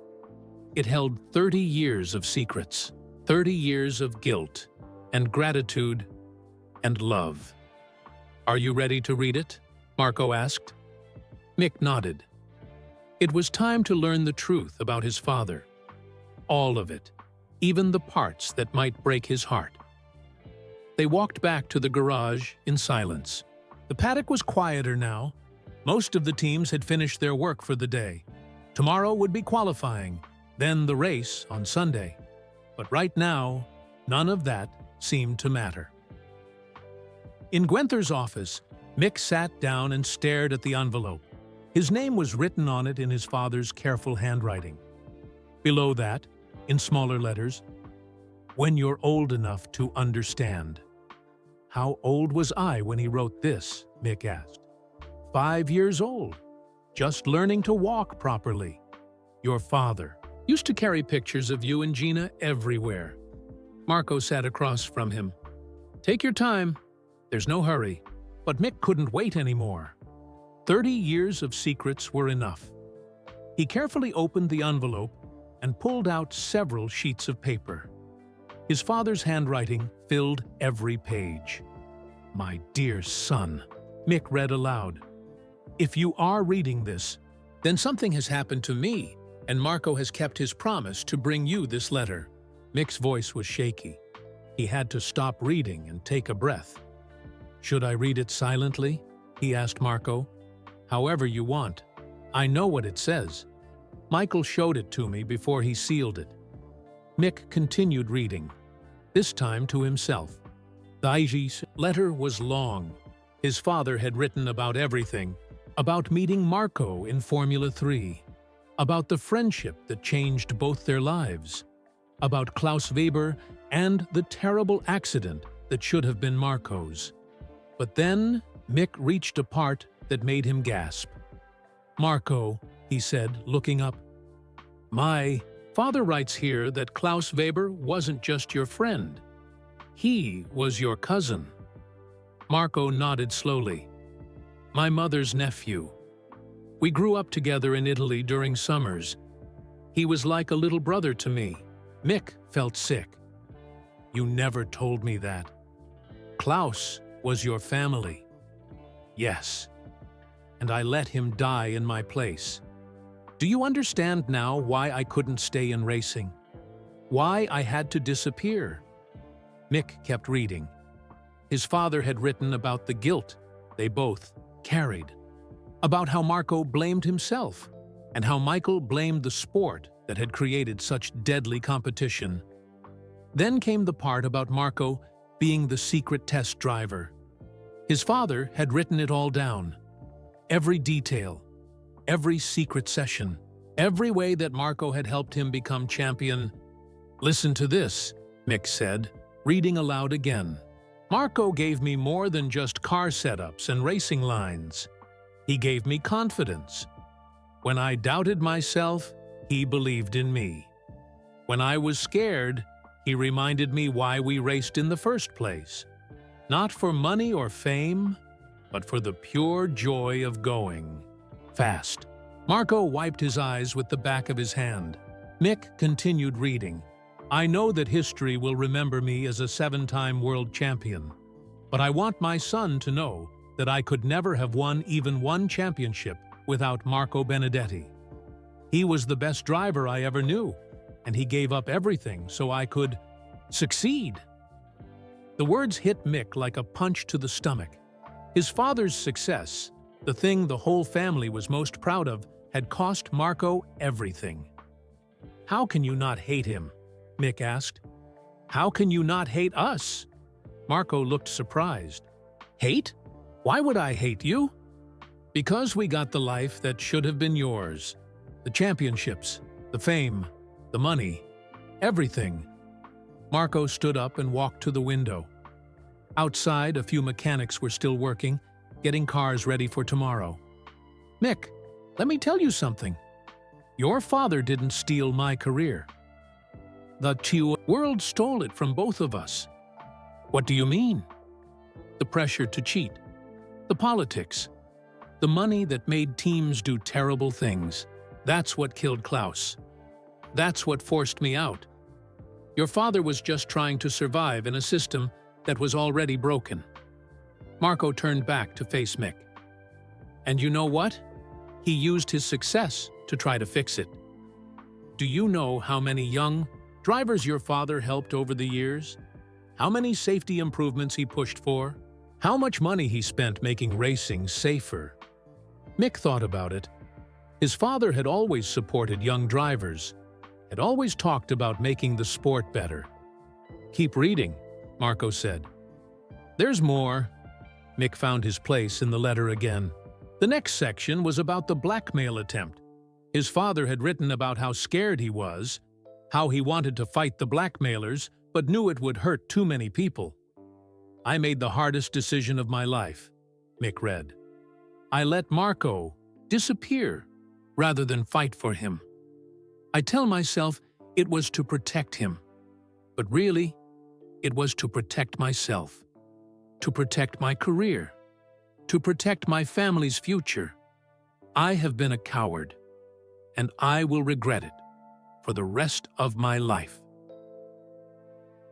It held 30 years of secrets, 30 years of guilt and gratitude and love. Are you ready to read it? Marco asked. Mick nodded. It was time to learn the truth about his father. All of it, even the parts that might break his heart. They walked back to the garage in silence. The paddock was quieter now. Most of the teams had finished their work for the day. Tomorrow would be qualifying, then the race on Sunday. But right now, none of that seemed to matter. In Gwenther's office, Mick sat down and stared at the envelope. His name was written on it in his father's careful handwriting. Below that, in smaller letters, "When you're old enough to understand." How old was I when he wrote this? Mick asked. 5 years old, just learning to walk properly. Your father used to carry pictures of you and Gina everywhere. Marco sat across from him. Take your time. There's no hurry. But Mick couldn't wait anymore. 30 years of secrets were enough. He carefully opened the envelope and pulled out several sheets of paper. His father's handwriting filled every page. My dear son, Mick read aloud. If you are reading this, then something has happened to me, and Marco has kept his promise to bring you this letter. Mick's voice was shaky. He had to stop reading and take a breath. Should I read it silently? He asked Marco. However you want. I know what it says. Michael showed it to me before he sealed it. Mick continued reading, this time to himself. The Aiji's letter was long. His father had written about everything, about meeting Marco in Formula 3, about the friendship that changed both their lives, about Klaus Weber and the terrible accident that should have been Marco's. But then Mick reached a part that made him gasp. Marco, he said, looking up. My father writes here that Klaus Weber wasn't just your friend. He was your cousin. Marco nodded slowly. My mother's nephew. We grew up together in Italy during summers. He was like a little brother to me. Mick felt sick. You never told me that. Klaus was your family. Yes. And I let him die in my place. Do you understand now why I couldn't stay in racing? Why I had to disappear? Mick kept reading. His father had written about the guilt they both carried, about how Marco blamed himself, and how Michael blamed the sport that had created such deadly competition. Then came the part about Marco being the secret test driver. His father had written it all down. Every detail, every secret session, every way that Marco had helped him become champion. Listen to this, Mick said, reading aloud again. Marco gave me more than just car setups and racing lines. He gave me confidence. When I doubted myself, he believed in me. When I was scared, he reminded me why we raced in the first place. Not for money or fame, but for the pure joy of going fast. Marco wiped his eyes with the back of his hand. Mick continued reading. I know that history will remember me as a 7-time world champion, but I want my son to know that I could never have won even one championship without Marco Benedetti. He was the best driver I ever knew, and he gave up everything so I could succeed. The words hit Mick like a punch to the stomach. His father's success, the thing the whole family was most proud of, had cost Marco everything. How can you not hate him? Mick asked. How can you not hate us? Marco looked surprised. Hate? Why would I hate you? Because we got the life that should have been yours. The championships, the fame, the money, everything. Marco stood up and walked to the window. Outside, a few mechanics were still working, getting cars ready for tomorrow. "Mick, let me tell you something. Your father didn't steal my career. The world stole it from both of us." "What do you mean?" "The pressure to cheat. The politics. The money that made teams do terrible things. That's what killed Klaus. That's what forced me out. Your father was just trying to survive in a system that was already broken." Marco turned back to face Mick. "And you know what? He used his success to try to fix it. Do you know how many young drivers your father helped over the years? How many safety improvements he pushed for? How much money he spent making racing safer?" Mick thought about it. His father had always supported young drivers, had always talked about making the sport better. "Keep reading," Marco said. "There's more." Mick found his place in the letter again. The next section was about the blackmail attempt. His father had written about how scared he was, how he wanted to fight the blackmailers, but knew it would hurt too many people. "I made the hardest decision of my life," Mick read. "I let Marco disappear rather than fight for him. I tell myself it was to protect him, but really, it was to protect myself, to protect my career, to protect my family's future. I have been a coward, and I will regret it for the rest of my life."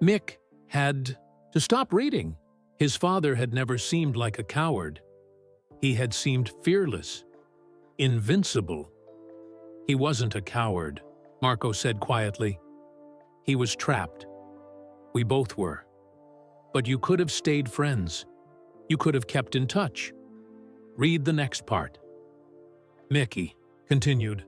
Mick had to stop reading. His father had never seemed like a coward. He had seemed fearless, invincible. "He wasn't a coward," Marco said quietly. "He was trapped. We both were. But you could have stayed friends. You could have kept in touch. Read the next part." Mickey continued.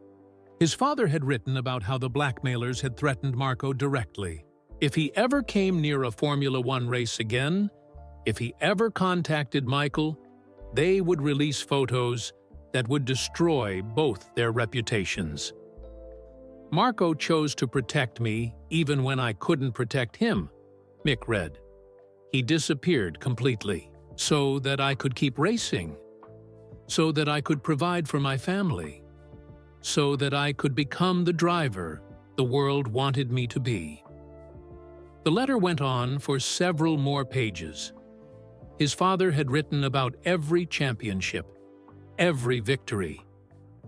His father had written about how the blackmailers had threatened Marco directly. If he ever came near a Formula One race again, if he ever contacted Michael, they would release photos that would destroy both their reputations. "Marco chose to protect me even when I couldn't protect him," Mick read. "He disappeared completely so that I could keep racing, so that I could provide for my family, so that I could become the driver the world wanted me to be." The letter went on for several more pages. His father had written about every championship, every victory,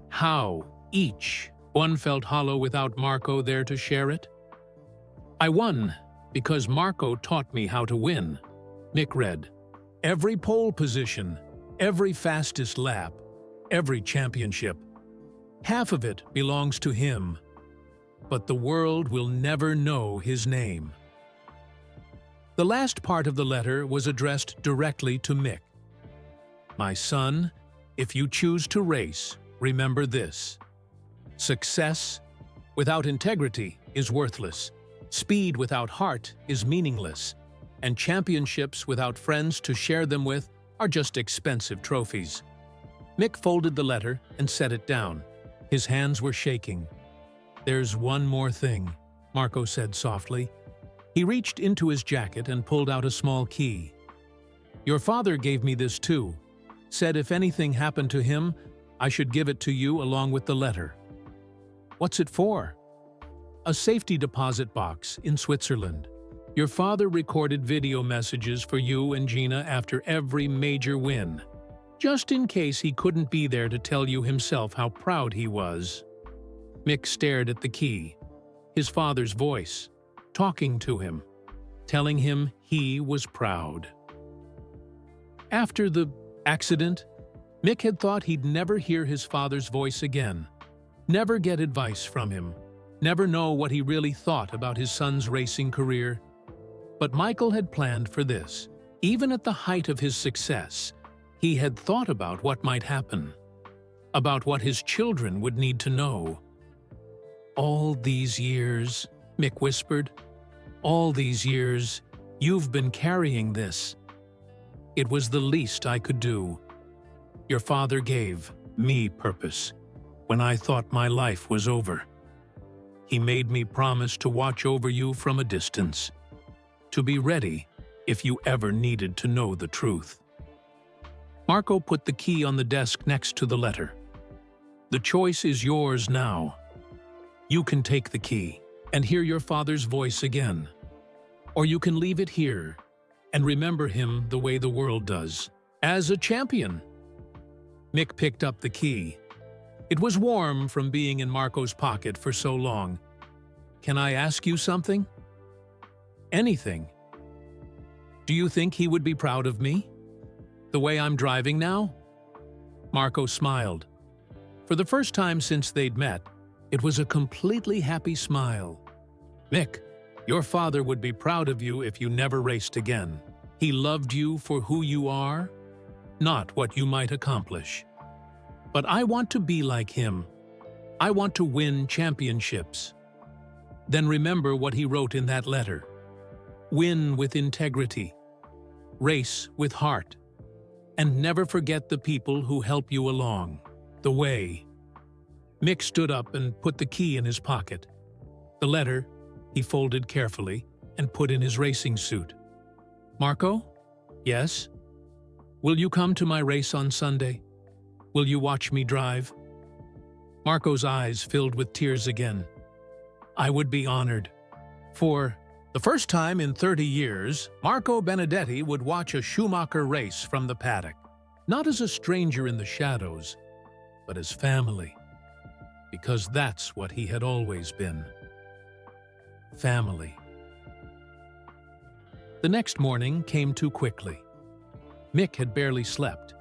how each one felt hollow without Marco there to share it. "I won because Marco taught me how to win," Mick read. "Every pole position, every fastest lap, every championship. Half of it belongs to him, but the world will never know his name." The last part of the letter was addressed directly to Mick. "My son, if you choose to race, remember this. Success without integrity is worthless. Speed without heart is meaningless. And championships without friends to share them with are just expensive trophies." Mick folded the letter and set it down. His hands were shaking. "There's one more thing," Marco said softly. He reached into his jacket and pulled out a small key. "Your father gave me this too. Said if anything happened to him, I should give it to you along with the letter." "What's it for?" "A safety deposit box in Switzerland. Your father recorded video messages for you and Gina after every major win, just in case he couldn't be there to tell you himself how proud he was." Mick stared at the key. His father's voice, talking to him, telling him he was proud. After the accident, Mick had thought he'd never hear his father's voice again, never get advice from him, never know what he really thought about his son's racing career. But Michael had planned for this. Even at the height of his success, he had thought about what might happen, about what his children would need to know. "All these years," Mick whispered, "all these years, you've been carrying this. It was the least I could do. Your father gave me purpose when I thought my life was over. He made me promise to watch over you from a distance, to be ready if you ever needed to know the truth. Marco put the key on the desk next to the letter. The choice is yours now. You can take the key and hear your father's voice again. Or you can leave it here and remember him the way the world does, as a champion. Mick picked up the key. It was warm from being in Marco's pocket for so long. Can I ask you something? Anything. Do you think he would be proud of me? The way I'm driving now? Marco smiled. For the first time since they'd met, it was a completely happy smile. Mick, your father would be proud of you if you never raced again. He loved you for who you are, not what you might accomplish. But I want to be like him. I want to win championships. Then remember what he wrote in that letter. Win with integrity. Race with heart. And never forget the people who help you along the way. Mick stood up and put the key in his pocket. The letter he folded carefully and put in his racing suit. Marco? Yes? Will you come to my race on Sunday? Will you watch me drive? Marco's eyes filled with tears again. I would be honored. For the first time in 30 years, Marco Benedetti would watch a Schumacher race from the paddock, not as a stranger in the shadows, but as family. Because that's what he had always been. Family. The next morning came too quickly. Mick had barely slept.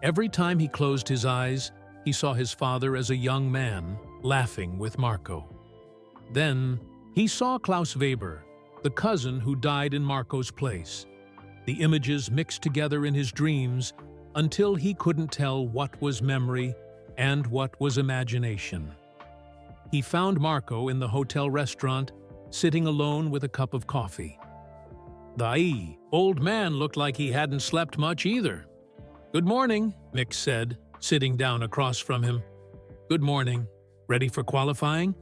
Every time he closed his eyes, he saw his father as a young man, laughing with Marco. Then he saw Klaus Weber, the cousin who died in Marco's place. The images mixed together in his dreams until he couldn't tell what was memory and what was imagination. He found Marco in the hotel restaurant, sitting alone with a cup of coffee. The old man looked like he hadn't slept much either. Good morning, Mick said, sitting down across from him. Good morning. Ready for qualifying?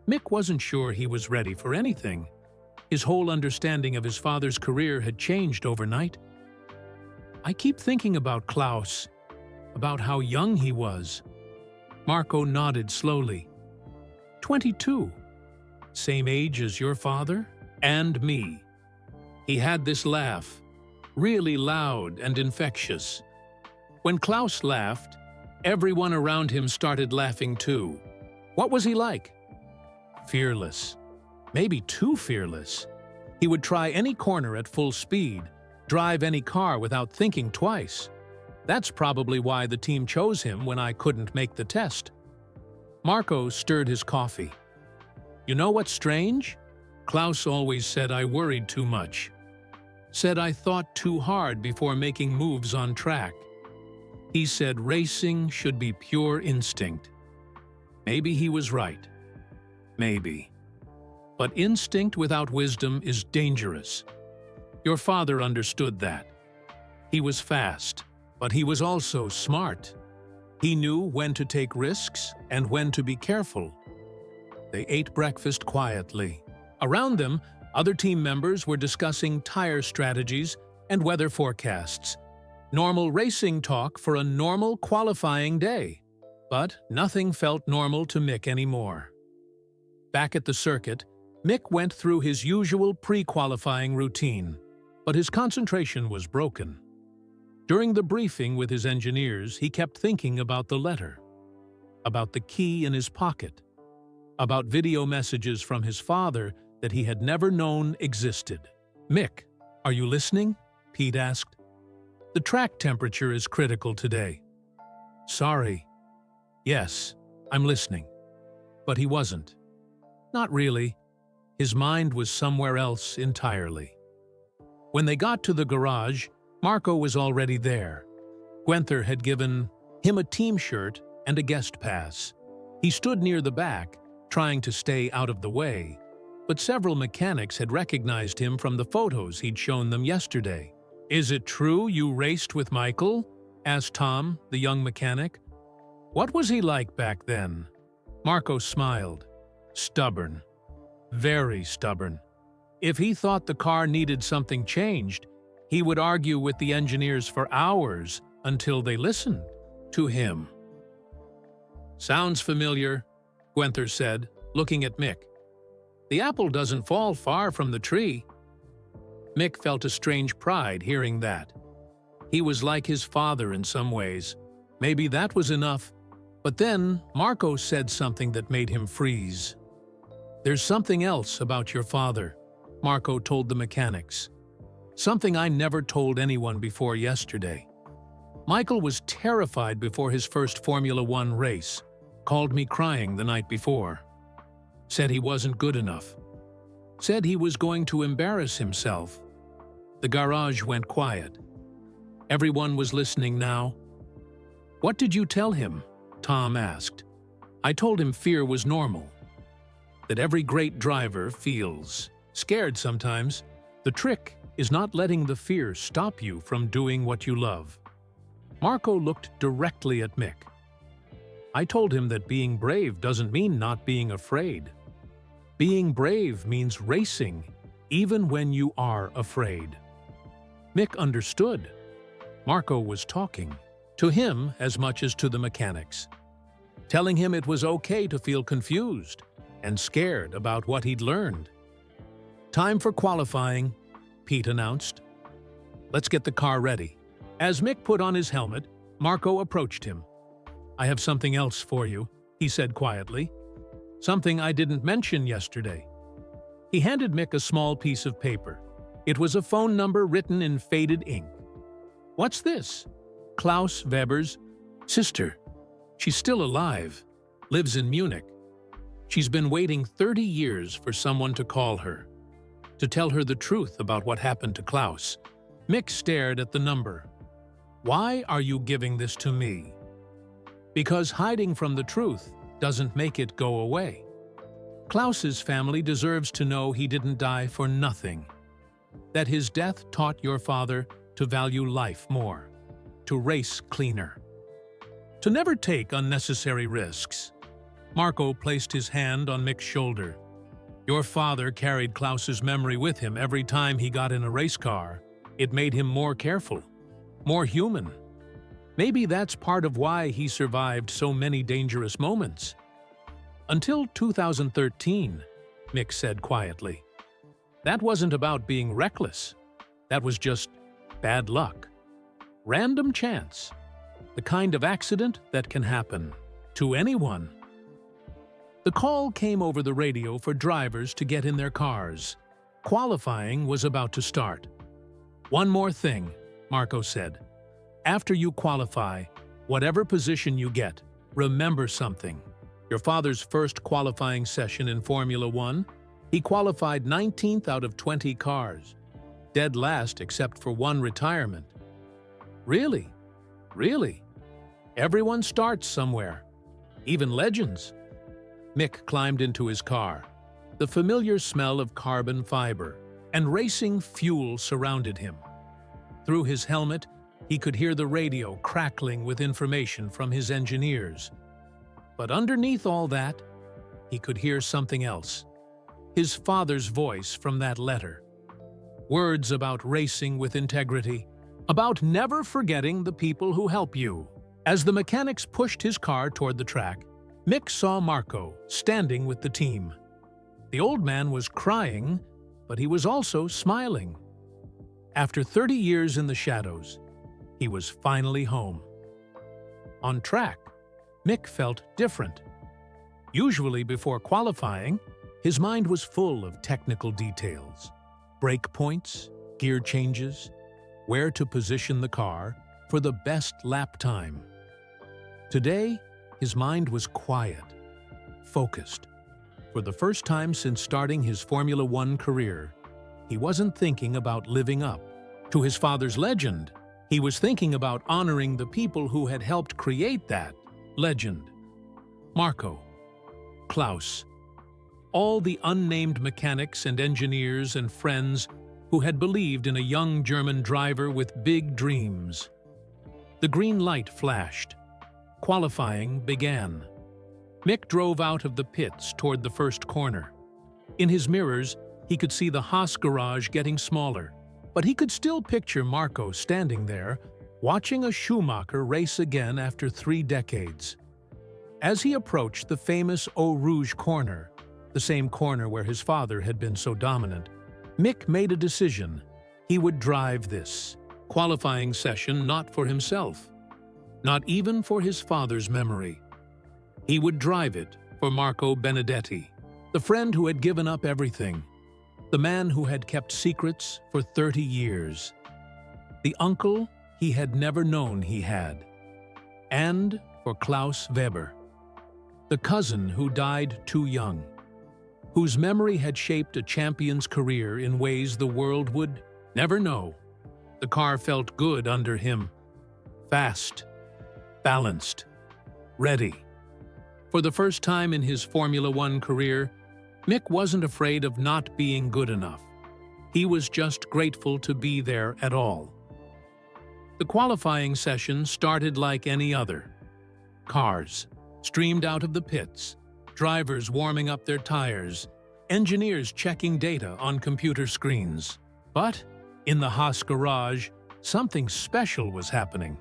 Mick wasn't sure he was ready for anything. His whole understanding of his father's career had changed overnight. I keep thinking about Klaus, about how young he was. Marco nodded slowly. 22. Same age as your father and me. He had this laugh, really loud and infectious. When Klaus laughed, everyone around him started laughing too. What was he like? Fearless. Maybe too fearless. He would try any corner at full speed, drive any car without thinking twice. That's probably why the team chose him when I couldn't make the test. Marco stirred his coffee. You know what's strange? Klaus always said I worried too much. Said I thought too hard before making moves on track. He said racing should be pure instinct. Maybe he was right. Maybe. But instinct without wisdom is dangerous. Your father understood that. He was fast, but he was also smart. He knew when to take risks and when to be careful. They ate breakfast quietly. Around them, other team members were discussing tire strategies and weather forecasts. Normal racing talk for a normal qualifying day. But nothing felt normal to Mick anymore. Back at the circuit, Mick went through his usual pre-qualifying routine, but his concentration was broken. During the briefing with his engineers, he kept thinking about the letter, about the key in his pocket, about video messages from his father that he had never known existed. Mick, are you listening? Pete asked. The track temperature is critical today. Sorry. Yes, I'm listening. But he wasn't. Not really. His mind was somewhere else entirely. When they got to the garage, Marco was already there. Guenther had given him a team shirt and a guest pass. He stood near the back, trying to stay out of the way, but several mechanics had recognized him from the photos he'd shown them yesterday. Is it true you raced with Michael? Asked Tom, the young mechanic. What was he like back then? Marco smiled. Stubborn. Very stubborn. If he thought the car needed something changed, he would argue with the engineers for hours until they listened to him. "Sounds familiar," Gwenther said, looking at Mick. "The apple doesn't fall far from the tree." Mick felt a strange pride hearing that. He was like his father in some ways. Maybe that was enough. But then Marco said something that made him freeze. "There's something else about your father," Marco told the mechanics. "Something I never told anyone before yesterday. Michael was terrified before his first Formula One race, called me crying the night before. Said he wasn't good enough. Said he was going to embarrass himself." The garage went quiet. Everyone was listening now. "What did you tell him?" Tom asked. "I told him fear was normal. That every great driver feels scared sometimes. The trick is not letting the fear stop you from doing what you love." Marco looked directly at Mick. "I told him that being brave doesn't mean not being afraid. Being brave means racing, even when you are afraid." Mick understood. Marco was talking to him as much as to the mechanics, telling him it was okay to feel confused and scared about what he'd learned. "Time for qualifying," Pete announced. "Let's get the car ready." As Mick put on his helmet, Marco approached him. "I have something else for you," he said quietly. "Something I didn't mention yesterday." He handed Mick a small piece of paper. It was a phone number written in faded ink. "What's this?" "Klaus Weber's sister. She's still alive, lives in Munich. She's been waiting 30 years for someone to call her, to tell her the truth about what happened to Klaus." Mick stared at the number. "Why are you giving this to me?" "Because hiding from the truth doesn't make it go away. Klaus's family deserves to know he didn't die for nothing. That his death taught your father to value life more, to race cleaner, to never take unnecessary risks." Marco placed his hand on Mick's shoulder. "Your father carried Klaus's memory with him every time he got in a race car. It made him more careful, more human. Maybe that's part of why he survived so many dangerous moments." "Until 2013, Mick said quietly. "That wasn't about being reckless. That was just bad luck. Random chance. The kind of accident that can happen to anyone." The call came over the radio for drivers to get in their cars. Qualifying was about to start. "One more thing," Marco said. "After you qualify, whatever position you get, remember something. Your father's first qualifying session in Formula One, he qualified 19th out of 20 cars. Dead last except for one retirement." "Really? Really? Everyone starts somewhere. Even legends." Mick climbed into his car. The familiar smell of carbon fiber and racing fuel surrounded him. Through his helmet, he could hear the radio crackling with information from his engineers. But underneath all that, he could hear something else. His father's voice from that letter. Words about racing with integrity, about never forgetting the people who help you. As the mechanics pushed his car toward the track, Mick saw Marco standing with the team. The old man was crying, but he was also smiling. After 30 years in the shadows, he was finally home. On track, Mick felt different. Usually before qualifying, his mind was full of technical details. Brake points, gear changes, where to position the car for the best lap time. Today, his mind was quiet, focused. For the first time since starting his Formula One career, he wasn't thinking about living up to his father's legend. He was thinking about honoring the people who had helped create that legend. Marco, Klaus, all the unnamed mechanics and engineers and friends who had believed in a young German driver with big dreams. The green light flashed. Qualifying began. Mick drove out of the pits toward the first corner. In his mirrors, He could see the Haas garage getting smaller, but he could still picture Marco standing there, watching a Schumacher race again after 3 decades. As he approached the famous Eau Rouge corner, the same corner where his father had been so dominant, Mick made a decision. He would drive this qualifying session not for himself, not even for his father's memory. He would drive it for Marco Benedetti, the friend who had given up everything, the man who had kept secrets for 30 years, the uncle he had never known he had, and for Klaus Weber, the cousin who died too young, whose memory had shaped a champion's career in ways the world would never know. The car felt good under him, fast, balanced, ready. For the first time in his Formula One career, Mick wasn't afraid of not being good enough. He was just grateful to be there at all. The qualifying session started like any other. Cars streamed out of the pits, drivers warming up their tires, engineers checking data on computer screens. But in the Haas garage, something special was happening.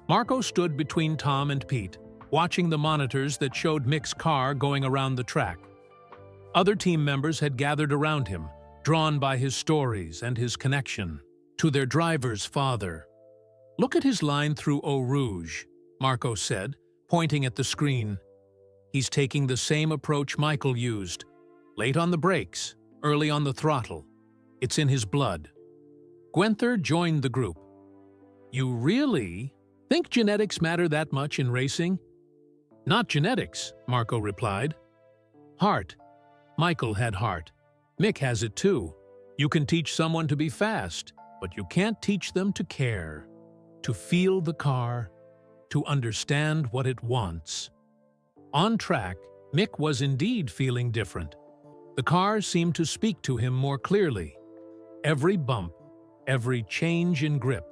Marco stood between Tom and Pete, watching the monitors that showed Mick's car going around the track. Other team members had gathered around him, drawn by his stories and his connection to their driver's father. "Look at his line through Eau Rouge," Marco said, pointing at the screen. "He's taking the same approach Michael used. Late on the brakes, early on the throttle. It's in his blood." Guenther joined the group. "You really think genetics matter that much in racing?" "Not genetics," Marco replied. "Heart. Michael had heart. Mick has it too. You can teach someone to be fast, but you can't teach them to care, to feel the car, to understand what it wants." On track, Mick was indeed feeling different. The car seemed to speak to him more clearly. Every bump, every change in grip,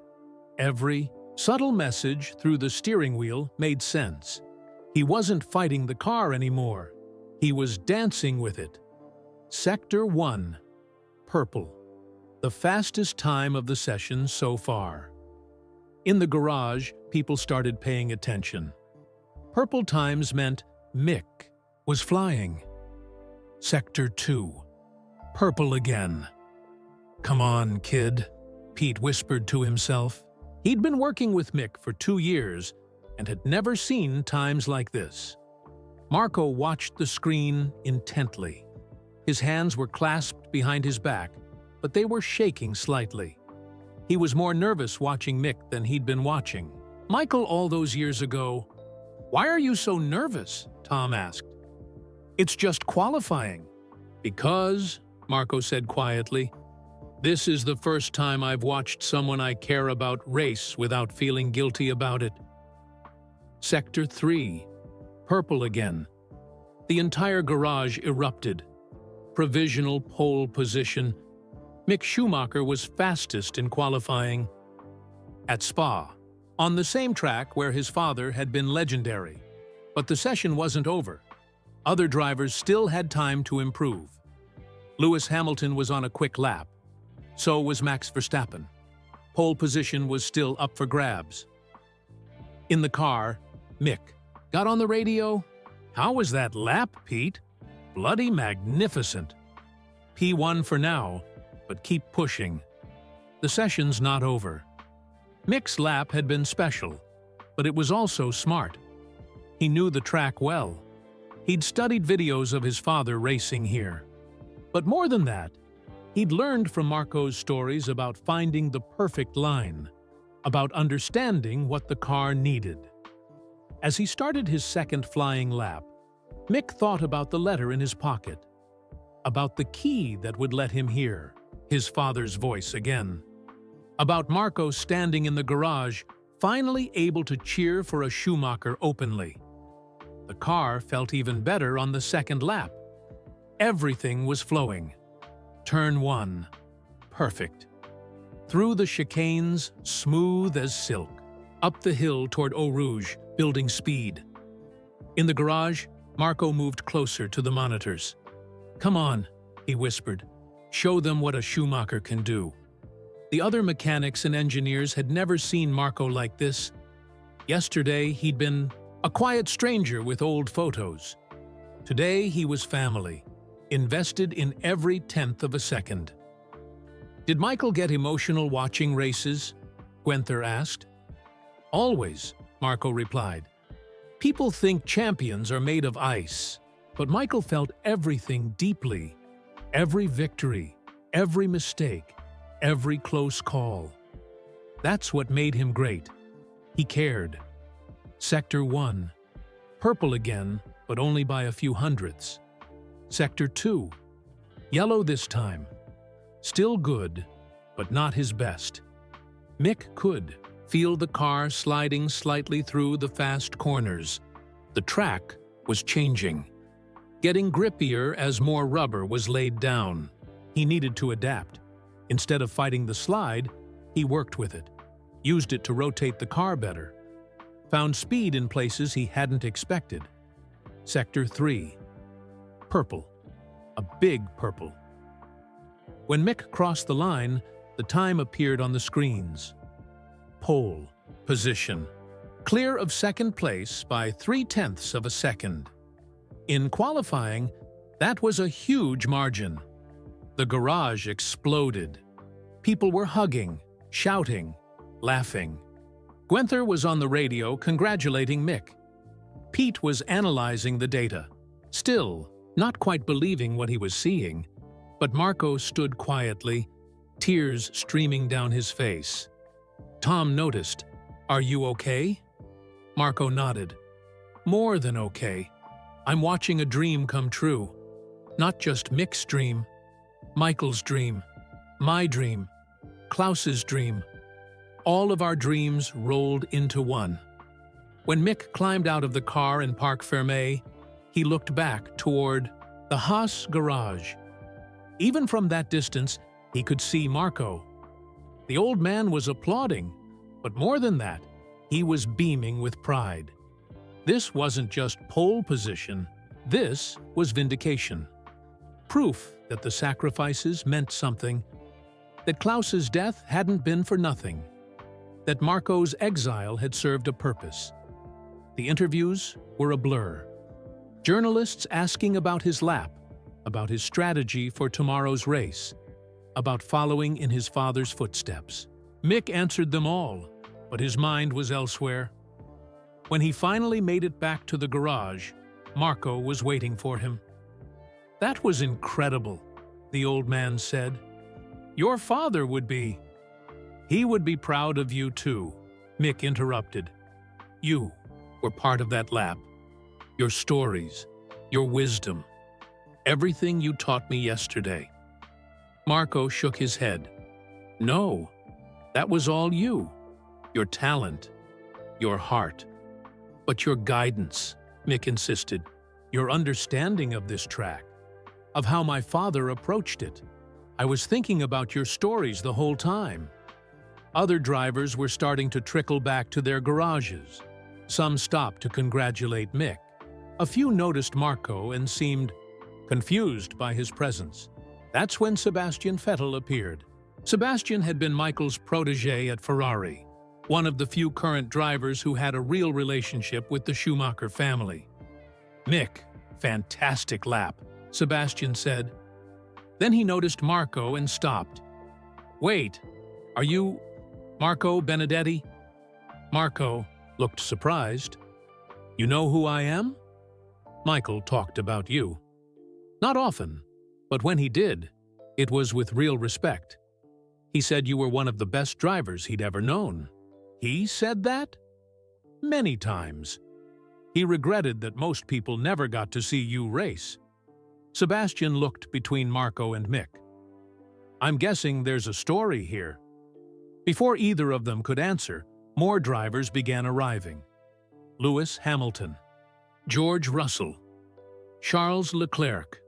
every subtle message through the steering wheel made sense. He wasn't fighting the car anymore. He was dancing with it. Sector 1, purple. The fastest time of the session so far. In the garage, people started paying attention. Purple times meant Mick was flying. Sector 2, purple again. "Come on, kid," Pete whispered to himself. He'd been working with Mick for 2 years and had never seen times like this. Marco watched the screen intently. His hands were clasped behind his back, but they were shaking slightly. He was more nervous watching Mick than he'd been watching Michael all those years ago. "Why are you so nervous?" Tom asked. "It's just qualifying." "Because," Marco said quietly, "this is the first time I've watched someone I care about race without feeling guilty about it." Sector 3, purple again. The entire garage erupted. Provisional pole position. Mick Schumacher was fastest in qualifying. At Spa, on the same track where his father had been legendary. But the session wasn't over. Other drivers still had time to improve. Lewis Hamilton was on a quick lap. So was Max Verstappen. Pole position was still up for grabs. In the car, Mick got on the radio. "How was that lap, Pete?" "Bloody magnificent." "P1 for now, but keep pushing. The session's not over." Mick's lap had been special, but it was also smart. He knew the track well. He'd studied videos of his father racing here. But more than that, he'd learned from Marco's stories about finding the perfect line, about understanding what the car needed. As he started his second flying lap, Mick thought about the letter in his pocket, about the key that would let him hear his father's voice again, about Marco standing in the garage, finally able to cheer for a Schumacher openly. The car felt even better on the second lap. Everything was flowing. Turn 1, perfect. Through the chicanes, smooth as silk. Up the hill toward Eau Rouge, building speed. In the garage, Marco moved closer to the monitors. "Come on, he whispered. "Show them what a Schumacher can do." The other mechanics and engineers had never seen Marco like this. Yesterday, he'd been a quiet stranger with old photos. Today, he was family, invested in every tenth of a second. "Did Michael get emotional watching races?" Guenther asked. "Always," Marco replied. "People think champions are made of ice, but Michael felt everything deeply. Every victory, every mistake, every close call. That's what made him great. He cared." Sector 1. Purple again, but only by a few hundredths. Sector 2. Yellow this time. Still good, but not his best. Mick could feel the car sliding slightly through the fast corners. The track was changing, getting grippier as more rubber was laid down. He needed to adapt. Instead of fighting the slide, he worked with it, used it to rotate the car better, found speed in places he hadn't expected. Sector 3. Purple. A big purple. When Mick crossed the line, the time appeared on the screens. Pole position. Clear of second place by 3/10 of a second. In qualifying, that was a huge margin. The garage exploded. People were hugging, shouting, laughing. Guenther was on the radio congratulating Mick. Pete was analyzing the data, still not quite believing what he was seeing, but Marco stood quietly, tears streaming down his face. Tom noticed. "Are you okay?" Marco nodded. "More than okay. I'm watching a dream come true. Not just Mick's dream, Michael's dream, my dream, Klaus's dream. All of our dreams rolled into one." When Mick climbed out of the car in Parc Fermé, he looked back toward the Haas garage. Even from that distance, he could see Marco. The old man was applauding, but more than that, he was beaming with pride. This wasn't just pole position, this was vindication. Proof that the sacrifices meant something, that Klaus's death hadn't been for nothing, that Marco's exile had served a purpose. The interviews were a blur. Journalists asking about his lap, about his strategy for tomorrow's race, about following in his father's footsteps. Mick answered them all, but his mind was elsewhere. When he finally made it back to the garage, Marco was waiting for him. "That was incredible," the old man said. "Your father would be." "He would be proud of you too," Mick interrupted. "You were part of that lap. Your stories, your wisdom, everything you taught me yesterday." Marco shook his head. "No, that was all you. Your talent, your heart. But your guidance," Mick insisted, "your understanding of this track, of how my father approached it. I was thinking about your stories the whole time." Other drivers were starting to trickle back to their garages. Some stopped to congratulate Mick. A few noticed Marco and seemed confused by his presence. That's when Sebastian Vettel appeared. Sebastian had been Michael's protégé at Ferrari, one of the few current drivers who had a real relationship with the Schumacher family. "Mick, fantastic lap," Sebastian said. Then he noticed Marco and stopped. "Wait, are you Marco Benedetti?" Marco looked surprised. "You know who I am?" "Michael talked about you." "Not often, but when he did, it was with real respect. He said you were one of the best drivers he'd ever known." "He said that?" "Many times. He regretted that most people never got to see you race." Sebastian looked between Marco and Mick. "I'm guessing there's a story here." Before either of them could answer, more drivers began arriving. Lewis Hamilton, George Russell, Charles Leclerc.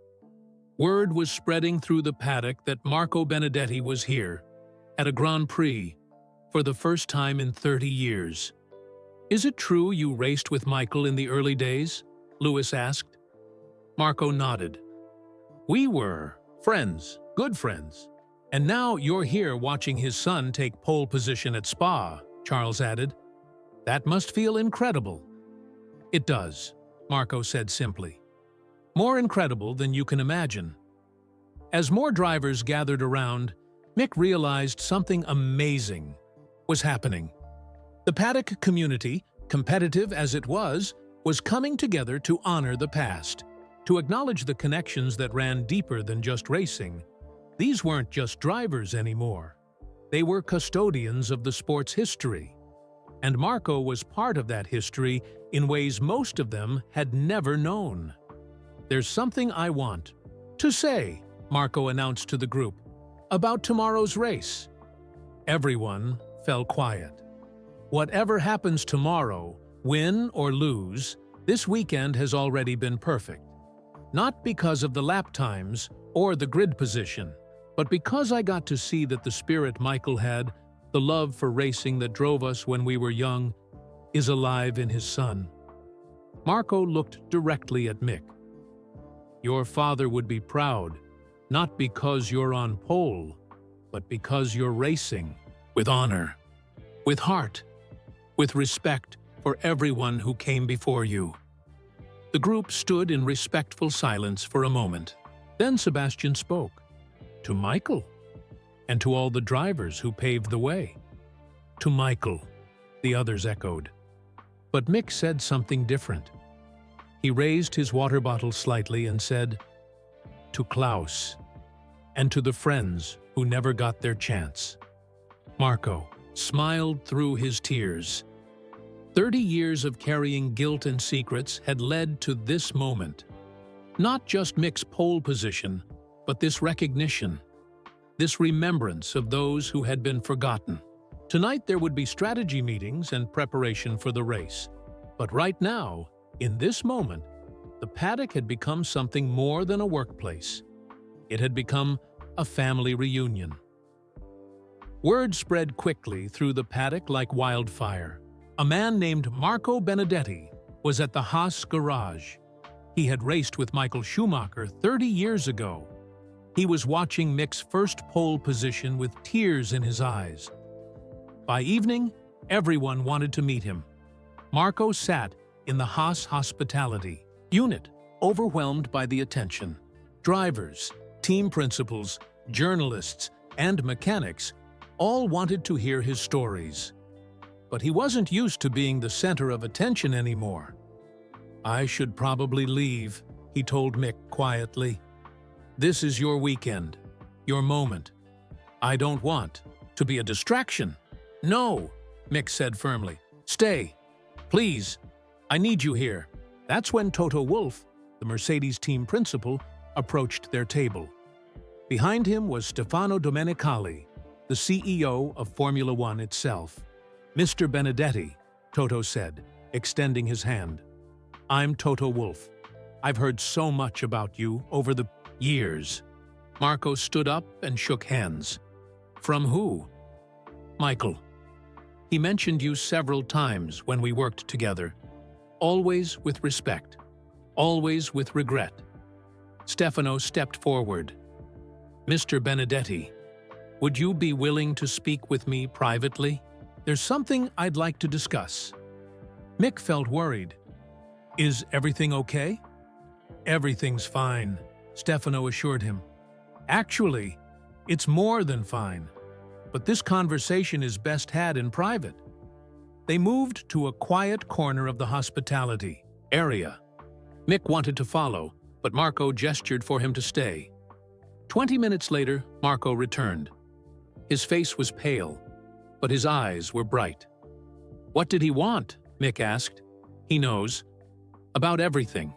Word was spreading through the paddock that Marco Benedetti was here, at a Grand Prix, for the first time in 30 years. "Is it true you raced with Michael in the early days?" Lewis asked. Marco nodded. "We were Friends, good friends. And now you're here watching his son take pole position at Spa, Charles added. That must feel incredible. It does, Marco said simply. More incredible than you can imagine. As more drivers gathered around, Mick realized something amazing was happening. The Paddock community, competitive as it was coming together to honor the past, to acknowledge the connections that ran deeper than just racing. These weren't just drivers anymore. They were custodians of the sport's history. And Marco was part of that history in ways most of them had never known. There's something I want to say, Marco announced to the group, about tomorrow's race. Everyone fell quiet. Whatever happens tomorrow, win or lose, this weekend has already been perfect. Not because of the lap times or the grid position, but because I got to see that the spirit Michael had, the love for racing that drove us when we were young, is alive in his son. Marco looked directly at Mick. Your father would be proud, not because you're on pole, but because you're racing with honor, with heart, with respect for everyone who came before you. The group stood in respectful silence for a moment. Then Sebastian spoke. To Michael, and to all the drivers who paved the way. To Michael, the others echoed. But Mick said something different. He raised his water bottle slightly and said, to Klaus, and to the friends who never got their chance. Marco smiled through his tears. 30 years of carrying guilt and secrets had led to this moment. Not just Mick's pole position, but this recognition, this remembrance of those who had been forgotten. Tonight there would be strategy meetings and preparation for the race. But right now, in this moment, the paddock had become something more than a workplace. It had become a family reunion. Word spread quickly through the paddock like wildfire. A man named Marco Benedetti was at the Haas garage. He had raced with Michael Schumacher 30 years ago. He was watching Mick's first pole position with tears in his eyes. By evening, everyone wanted to meet him. Marco sat in the Haas hospitality unit, overwhelmed by the attention. Drivers, team principals, journalists, and mechanics all wanted to hear his stories. But he wasn't used to being the center of attention anymore. I should probably leave, he told Mick quietly. This is your weekend, your moment. I don't want to be a distraction. No, Mick said firmly. Stay, please. I need you here. That's when Toto Wolff, the Mercedes team principal, approached their table. Behind him was Stefano Domenicali, the CEO of Formula One itself. Mr. Benedetti, Toto said, extending his hand. I'm Toto Wolff. I've heard so much about you over the years. Marco stood up and shook hands. From who? Michael. He mentioned you several times when we worked together. Always with respect. Always with regret. Stefano stepped forward. Mr. Benedetti, would you be willing to speak with me privately? There's something I'd like to discuss. Mick felt worried. Is everything okay? Everything's fine, Stefano assured him. Actually, it's more than fine. But this conversation is best had in private. They moved to a quiet corner of the hospitality area. Mick wanted to follow, but Marco gestured for him to stay. 20 minutes later, Marco returned. His face was pale, but his eyes were bright. What did he want? Mick asked. He knows. About everything.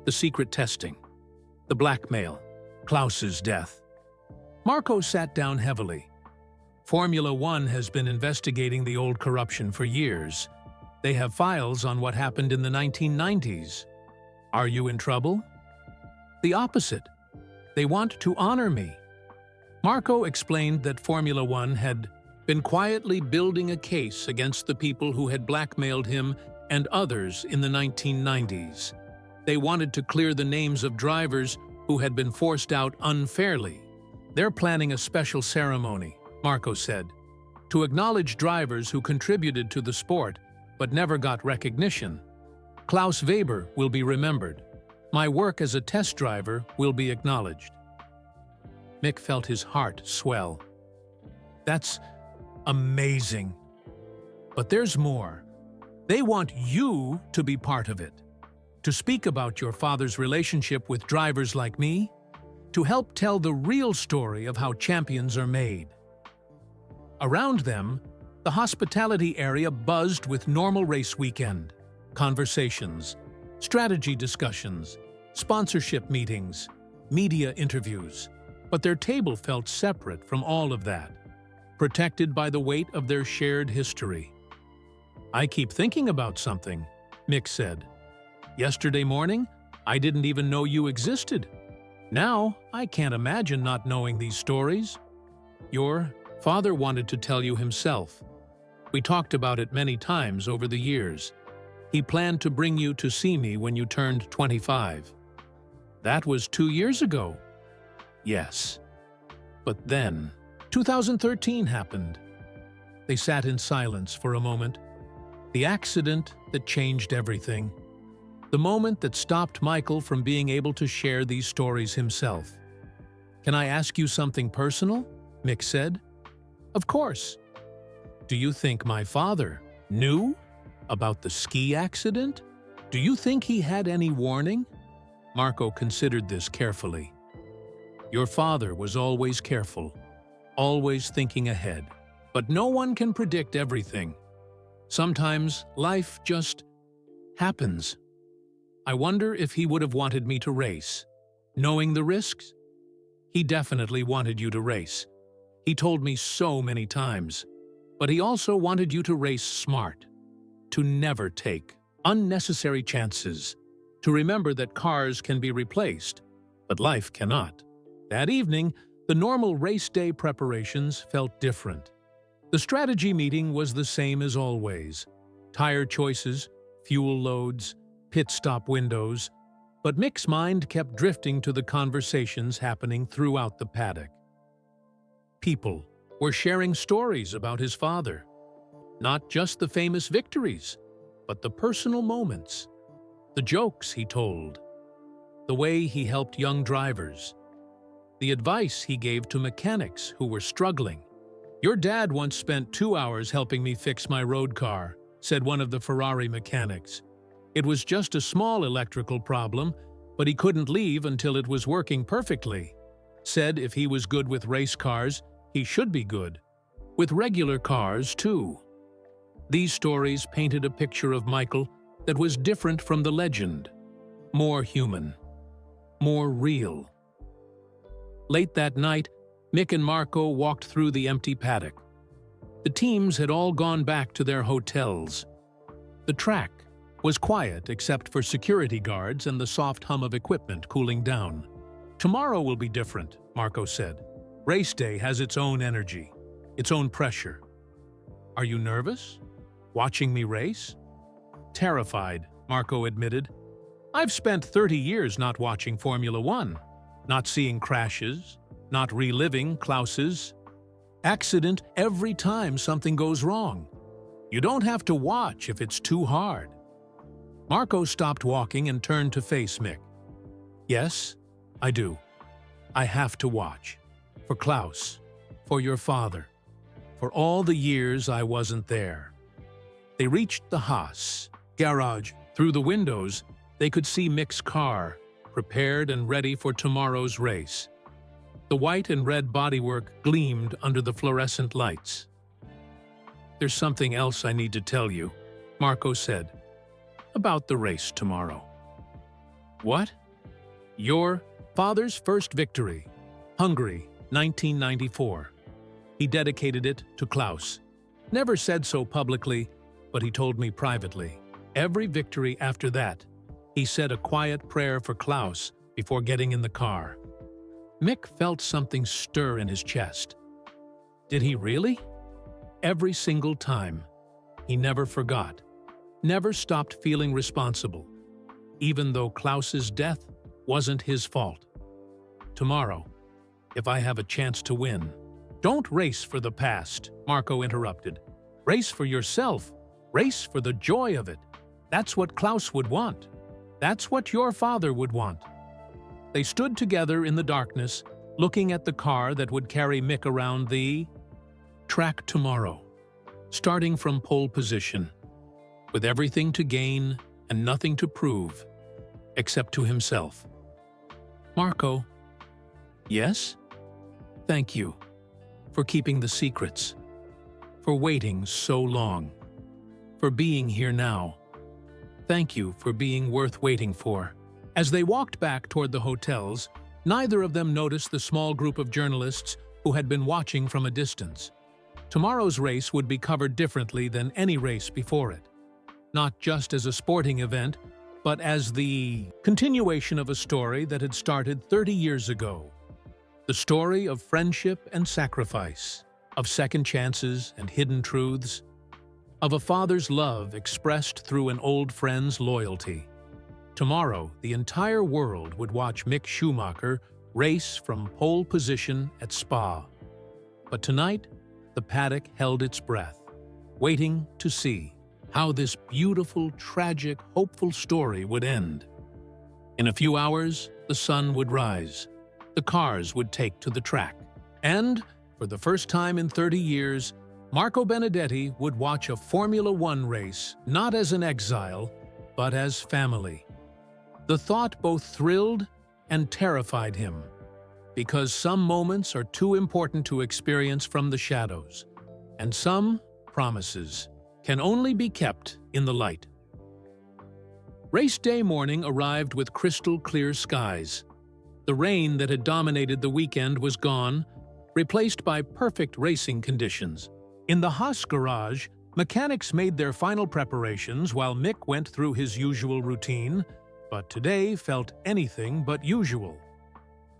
The secret testing. The blackmail. Klaus's death. Marco sat down heavily. Formula One has been investigating the old corruption for years. They have files on what happened in the 1990s. Are you in trouble? The opposite. They want to honor me. Marco explained that Formula One had been quietly building a case against the people who had blackmailed him and others in the 1990s. They wanted to clear the names of drivers who had been forced out unfairly. They're planning a special ceremony, Marco said, to acknowledge drivers who contributed to the sport but never got recognition. Klaus Weber will be remembered. My work as a test driver will be acknowledged. Mick felt his heart swell. That's amazing. But there's more. They want you to be part of it, to speak about your father's relationship with drivers like me, to help tell the real story of how champions are made. Around them, the hospitality area buzzed with normal race weekend, conversations, strategy discussions, sponsorship meetings, media interviews. But their table felt separate from all of that, protected by the weight of their shared history. I keep thinking about something, Mick said. Yesterday morning, I didn't even know you existed. Now, I can't imagine not knowing these stories. Your father wanted to tell you himself. We talked about it many times over the years. He planned to bring you to see me when you turned 25. That was 2 years ago. Yes. But then, 2013 happened. They sat in silence for a moment. The accident that changed everything. The moment that stopped Michael from being able to share these stories himself. Can I ask you something personal? Mick said. Of course. Do you think my father knew about the ski accident? Do you think he had any warning? Marco considered this carefully. Your father was always careful, always thinking ahead. But no one can predict everything. Sometimes life just happens. I wonder if he would have wanted me to race, knowing the risks? He definitely wanted you to race. He told me so many times. But he also wanted you to race smart, to never take unnecessary chances, to remember that cars can be replaced, but life cannot. That evening, the normal race day preparations felt different. The strategy meeting was the same as always. Tire choices, fuel loads, pit stop windows, but Mick's mind kept drifting to the conversations happening throughout the paddock. People were sharing stories about his father. Not just the famous victories, but the personal moments. The jokes he told. The way he helped young drivers. The advice he gave to mechanics who were struggling. Your dad once spent 2 hours helping me fix my road car, said one of the Ferrari mechanics. It was just a small electrical problem, but he couldn't leave until it was working perfectly. Said if he was good with race cars, he should be good. With regular cars, too. These stories painted a picture of Michael that was different from the legend. More human. More real. Late that night, Mick and Marco walked through the empty paddock. The teams had all gone back to their hotels. The track was quiet except for security guards and the soft hum of equipment cooling down. Tomorrow will be different, Marco said. Race day has its own energy, its own pressure. Are you nervous? Watching me race? Terrified, Marco admitted. I've spent 30 years not watching Formula One, not seeing crashes, not reliving Klaus's accident every time something goes wrong. You don't have to watch if it's too hard. Marco stopped walking and turned to face Mick. Yes, I do. I have to watch. For Klaus, for your father, for all the years I wasn't there. They reached the Haas garage. Through the windows, they could see Mick's car, prepared and ready for tomorrow's race. The white and red bodywork gleamed under the fluorescent lights. There's something else I need to tell you, Marco said, about the race tomorrow. What? Your father's first victory, Hungary, 1994. He dedicated it to Klaus. Never said so publicly, but he told me privately. Every victory after that, he said a quiet prayer for Klaus before getting in the car. Mick felt something stir in his chest. Did he really? Every single time. He never forgot. Never stopped feeling responsible. Even though Klaus's death wasn't his fault. tomorrow, if I have a chance to win. Don't race for the past, Marco interrupted. Race for yourself. Race for the joy of it. That's what Klaus would want. That's what your father would want. They stood together in the darkness, looking at the car that would carry Mick around the track tomorrow, starting from pole position, with everything to gain and nothing to prove, except to himself. Marco. Yes? Thank you for keeping the secrets, for waiting so long, for being here now. Thank you for being worth waiting for. As they walked back toward the hotels, neither of them noticed the small group of journalists who had been watching from a distance. Tomorrow's race would be covered differently than any race before it. Not just as a sporting event, but as the continuation of a story that had started 30 years ago. The story of friendship and sacrifice, of second chances and hidden truths, of a father's love expressed through an old friend's loyalty. Tomorrow, the entire world would watch Mick Schumacher race from pole position at Spa. But tonight, the paddock held its breath, waiting to see how this beautiful, tragic, hopeful story would end. In a few hours, the sun would rise. The cars would take to the track. And, for the first time in 30 years, Marco Benedetti would watch a Formula One race not as an exile, but as family. The thought both thrilled and terrified him, because some moments are too important to experience from the shadows, and some promises can only be kept in the light. Race day morning arrived with crystal clear skies. The rain that had dominated the weekend was gone, replaced by perfect racing conditions. In the Haas garage, mechanics made their final preparations while Mick went through his usual routine, but today felt anything but usual.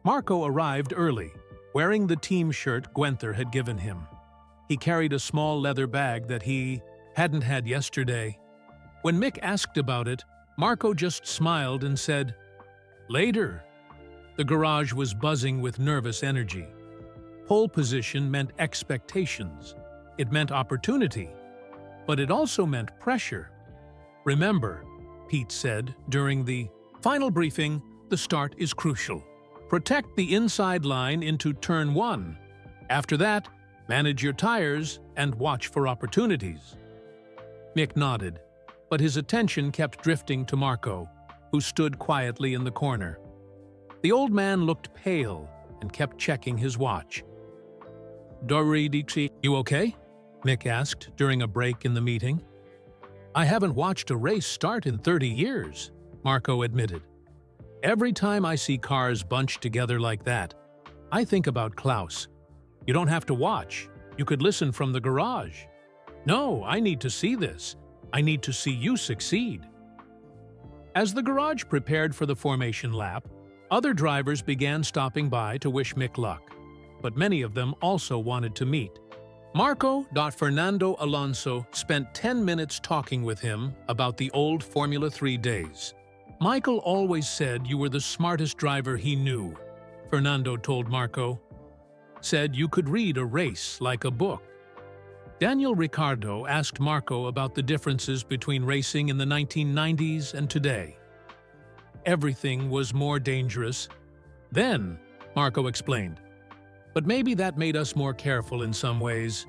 Marco arrived early, wearing the team shirt Guenther had given him. He carried a small leather bag that he hadn't had yesterday. When Mick asked about it, Marco just smiled and said, "Later." The garage was buzzing with nervous energy. Pole position meant expectations. It meant opportunity. But it also meant pressure. "Remember," Pete said during the final briefing, "the start is crucial. Protect the inside line into turn 1. After that, manage your tires and watch for opportunities." Mick nodded, but his attention kept drifting to Marco, who stood quietly in the corner. The old man looked pale and kept checking his watch. "Doridici, you okay?" Mick asked during a break in the meeting. "I haven't watched a race start in 30 years, Marco admitted. "Every time I see cars bunched together like that, I think about Klaus. You don't have to watch. You could listen from the garage. No, I need to see this. I need to see you succeed." As the garage prepared for the formation lap, other drivers began stopping by to wish Mick luck, but many of them also wanted to meet. Marco Fernando Alonso spent 10 minutes talking with him about the old Formula 3 days. "Michael always said you were the smartest driver he knew," Fernando told Marco. "Said you could read a race like a book." Daniel Ricciardo asked Marco about the differences between racing in the 1990s and today. "Everything was more dangerous then," Marco explained. "But maybe that made us more careful in some ways.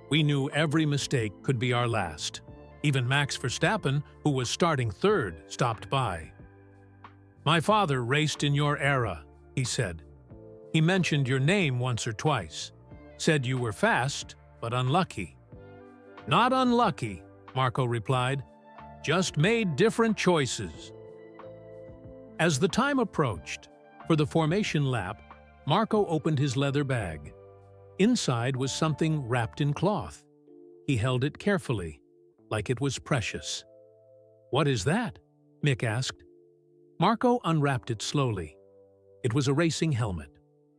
We knew every mistake could be our last. Even Max Verstappen, who was starting third, stopped by. "My father raced in your era," he said. "He mentioned your name once or twice. Said you were fast, but unlucky." "Not unlucky," Marco replied. "Just made different choices." As the time approached, for the formation lap, Marco opened his leather bag. Inside was something wrapped in cloth. He held it carefully, like it was precious. "What is that?" Mick asked. Marco unwrapped it slowly. It was a racing helmet,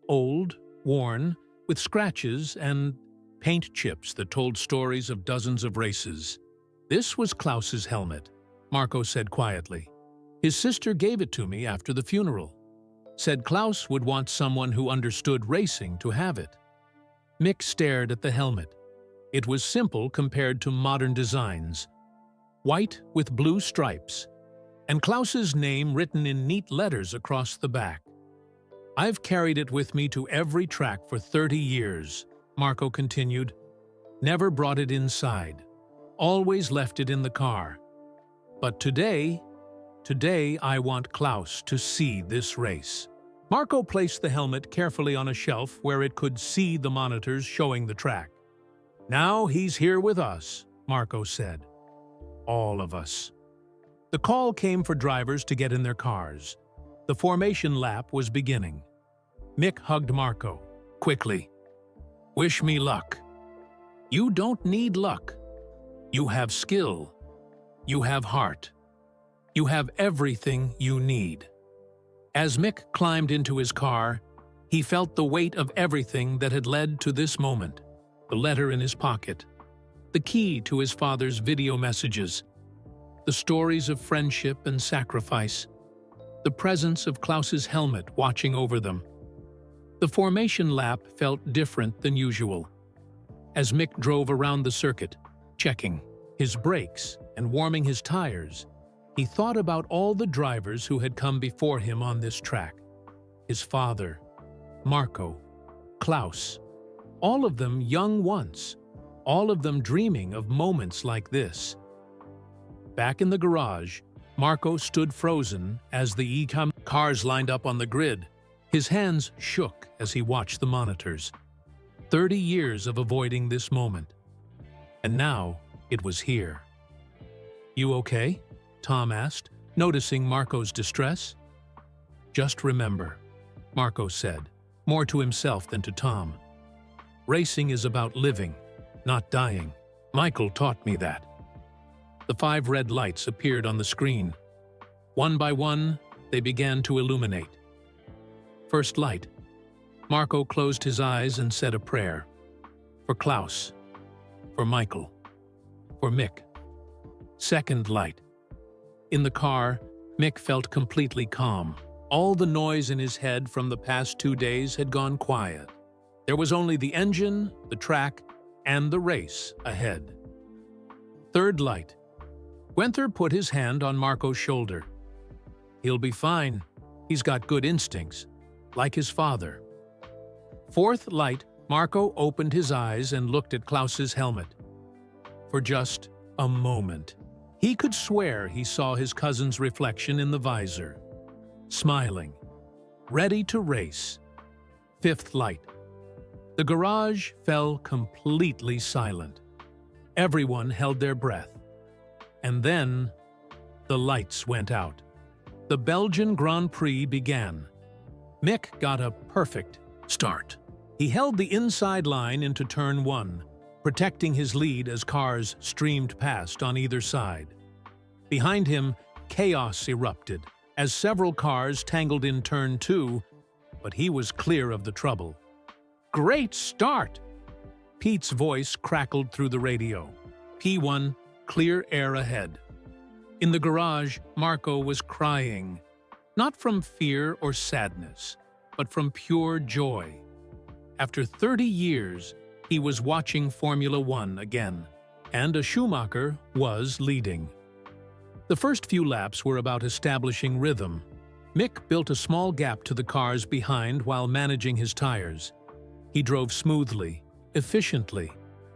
old, worn, with scratches and paint chips that told stories of dozens of races. "This was Klaus's helmet," Marco said quietly. "His sister gave it to me after the funeral." Said Klaus would want someone who understood racing to have it. Mick stared at the helmet. It was simple compared to modern designs. White with blue stripes, and Klaus's name written in neat letters across the back. "I've carried it with me to every track for 30 years, Marco continued. Never brought it inside. Always left it in the car. But today I want Klaus to see this race." Marco placed the helmet carefully on a shelf where it could see the monitors showing the track. "Now he's here with us," Marco said. "All of us." The call came for drivers to get in their cars. The formation lap was beginning. Mick hugged Marco. "Quickly. Wish me luck." "You don't need luck. You have skill. You have heart. You have everything you need." As Mick climbed into his car, he felt the weight of everything that had led to this moment. The letter in his pocket, the key to his father's video messages, the stories of friendship and sacrifice, the presence of Klaus's helmet watching over them. The formation lap felt different than usual. As Mick drove around the circuit, checking his brakes and warming his tires, he thought about all the drivers who had come before him on this track. His father, Marco, Klaus, all of them young once, all of them dreaming of moments like this. Back in the garage, Marco stood frozen as the e-com cars lined up on the grid. His hands shook as he watched the monitors. 30 years of avoiding this moment. And now it was here. "You okay?" Tom asked, noticing Marco's distress. "Just remember," Marco said, more to himself than to Tom. "Racing is about living, not dying. Michael taught me that." The 5 red lights appeared on the screen. One by one, they began to illuminate. First light. Marco closed his eyes and said a prayer. For Klaus. For Michael. For Mick. Second light. In the car, Mick felt completely calm. All the noise in his head from the past 2 days had gone quiet. There was only the engine, the track, and the race ahead. Third light. Guenther put his hand on Marco's shoulder. "He'll be fine. He's got good instincts, like his father." Fourth light, Marco opened his eyes and looked at Klaus's helmet. For just a moment, he could swear he saw his cousin's reflection in the visor. Smiling, ready to race. Fifth light. The garage fell completely silent. Everyone held their breath. And then, the lights went out. The Belgian Grand Prix began. Mick got a perfect start. He held the inside line into turn 1, protecting his lead as cars streamed past on either side. Behind him, chaos erupted as several cars tangled in turn 2, but he was clear of the trouble. "Great start!" Pete's voice crackled through the radio. P1, clear air ahead. In the garage, Marco was crying, not from fear or sadness, but from pure joy. After 30 years, he was watching Formula One again, and a Schumacher was leading. The first few laps were about establishing rhythm. Mick built a small gap to the cars behind while managing his tires. He drove smoothly, efficiently,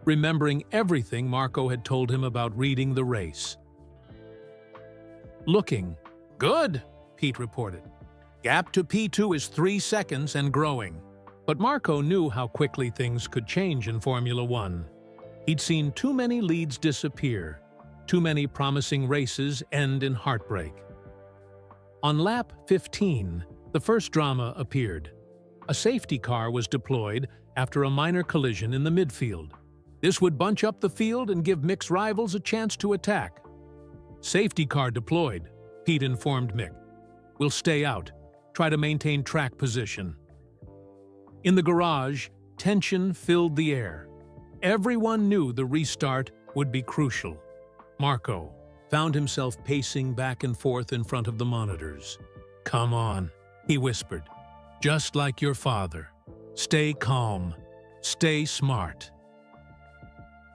remembering everything Marco had told him about reading the race. "Looking good," Pete reported. "Gap to P2 is 3 seconds and growing." But Marco knew how quickly things could change in Formula One. He'd seen too many leads disappear, too many promising races end in heartbreak. On lap 15, the first drama appeared. A safety car was deployed after a minor collision in the midfield. This would bunch up the field and give Mick's rivals a chance to attack. "Safety car deployed," Pete informed Mick. "We'll stay out. Try to maintain track position." In the garage, tension filled the air. Everyone knew the restart would be crucial. Marco found himself pacing back and forth in front of the monitors. "Come on. He whispered, "Just like your father. Stay calm. Stay smart."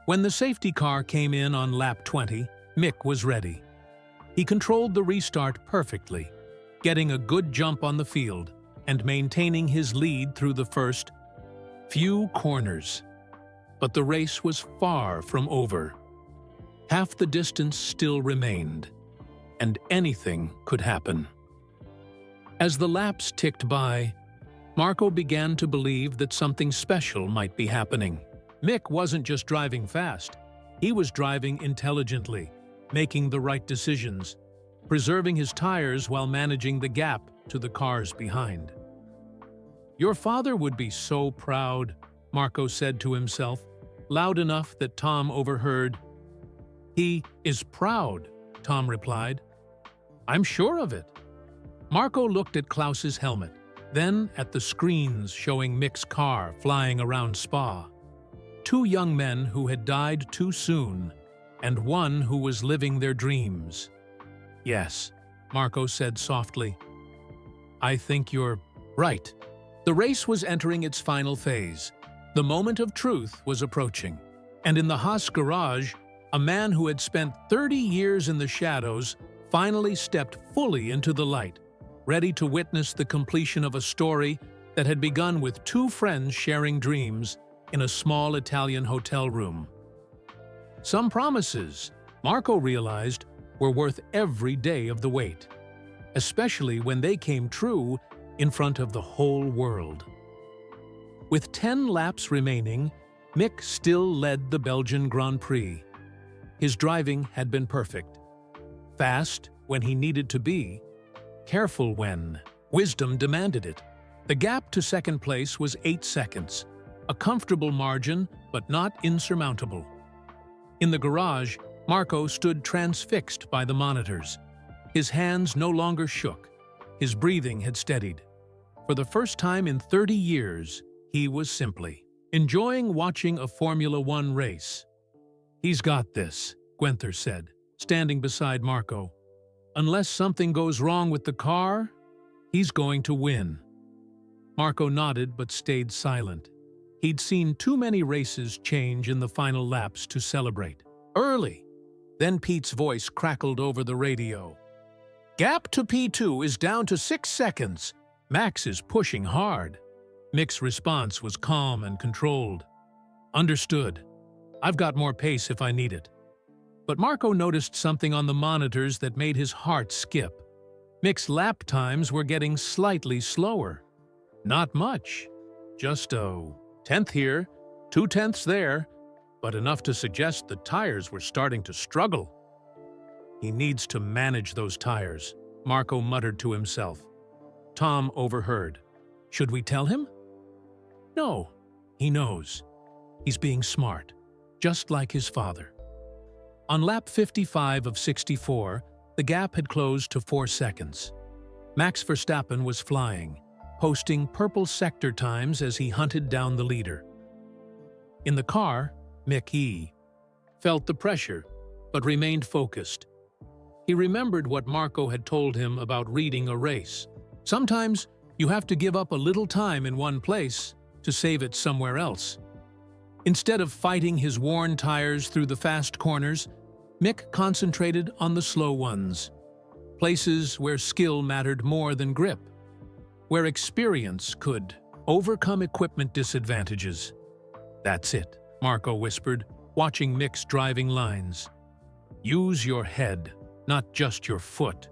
When the safety car came in on lap 20, Mick was ready. He controlled the restart perfectly, getting a good jump on the field and maintaining his lead through the first few corners. But the race was far from over. Half the distance still remained, and anything could happen. As the laps ticked by, Marco began to believe that something special might be happening. Mick wasn't just driving fast, he was driving intelligently, making the right decisions, preserving his tires while managing the gap to the cars behind. "Your father would be so proud," Marco said to himself, loud enough that Tom overheard. "He is proud," Tom replied. "I'm sure of it." Marco looked at Klaus's helmet, then at the screens showing Mick's car flying around Spa. Two young men who had died too soon, and one who was living their dreams. "Yes," Marco said softly. "I think you're right." The race was entering its final phase. The moment of truth was approaching. And in the Haas garage, a man who had spent 30 years in the shadows finally stepped fully into the light, ready to witness the completion of a story that had begun with two friends sharing dreams in a small Italian hotel room. Some promises, Marco realized, were worth every day of the wait, especially when they came true in front of the whole world. With 10 laps remaining, Mick still led the Belgian Grand Prix. His driving had been perfect. Fast when he needed to be, careful when wisdom demanded it. The gap to second place was 8 seconds, a comfortable margin but not insurmountable. In the garage, Marco stood transfixed by the monitors. His hands no longer shook. His breathing had steadied. For the first time in 30 years, he was simply enjoying watching a Formula One race. "He's got this," Guenther said, standing beside Marco. "Unless something goes wrong with the car, he's going to win." Marco nodded but stayed silent. He'd seen too many races change in the final laps to celebrate. "Early!" Then Pete's voice crackled over the radio. "Gap to P2 is down to 6 seconds. Max is pushing hard." Mick's response was calm and controlled. "Understood. I've got more pace if I need it." But Marco noticed something on the monitors that made his heart skip. Mick's lap times were getting slightly slower. Not much. Just a 10th here, 2 tenths there, but enough to suggest the tires were starting to struggle. "He needs to manage those tires," Marco muttered to himself. Tom overheard. "Should we tell him?" "No, he knows. He's being smart, just like his father." On lap 55 of 64, the gap had closed to 4 seconds. Max Verstappen was flying, posting purple sector times as he hunted down the leader. In the car, Mick felt the pressure, but remained focused. He remembered what Marco had told him about reading a race. Sometimes you have to give up a little time in one place to save it somewhere else. Instead of fighting his worn tires through the fast corners, Mick concentrated on the slow ones, places where skill mattered more than grip, where experience could overcome equipment disadvantages. "That's it," Marco whispered, watching Mick's driving lines. "Use your head, not just your foot."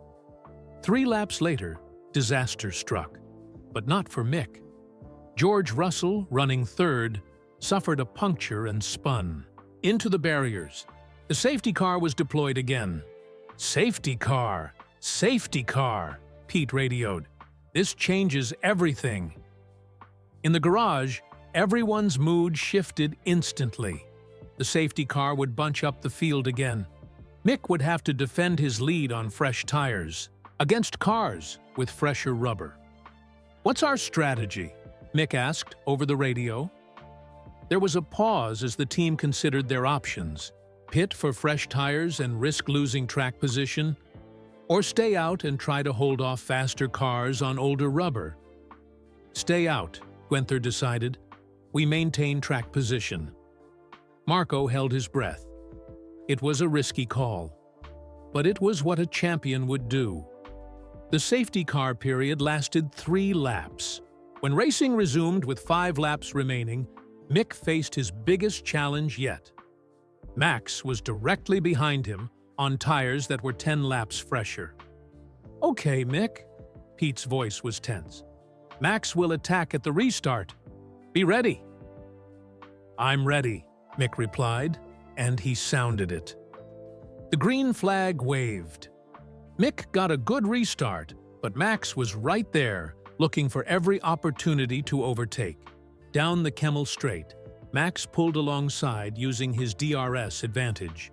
3 laps later, disaster struck, but not for Mick. George Russell, running third, suffered a puncture and spun into the barriers. The safety car was deployed again. "Safety car! Safety car!" Pete radioed. "This changes everything." In the garage, everyone's mood shifted instantly. The safety car would bunch up the field again. Mick would have to defend his lead on fresh tires, against cars with fresher rubber. "What's our strategy?" Mick asked over the radio. There was a pause as the team considered their options: pit for fresh tires and risk losing track position, Or stay out and try to hold off faster cars on older rubber? Stay out, Guenther decided. We maintain track position. Marco held his breath. It was a risky call, but it was what a champion would do. The safety car period lasted 3 laps. When racing resumed with 5 laps remaining, Mick faced his biggest challenge yet. Max was directly behind him on tires that were 10 laps fresher. "Okay, Mick." Pete's voice was tense. "Max will attack at the restart. Be ready." "I'm ready," Mick replied, and he sounded it. The green flag waved. Mick got a good restart, but Max was right there, looking for every opportunity to overtake. Down the Kemmel Straight, Max pulled alongside using his DRS advantage.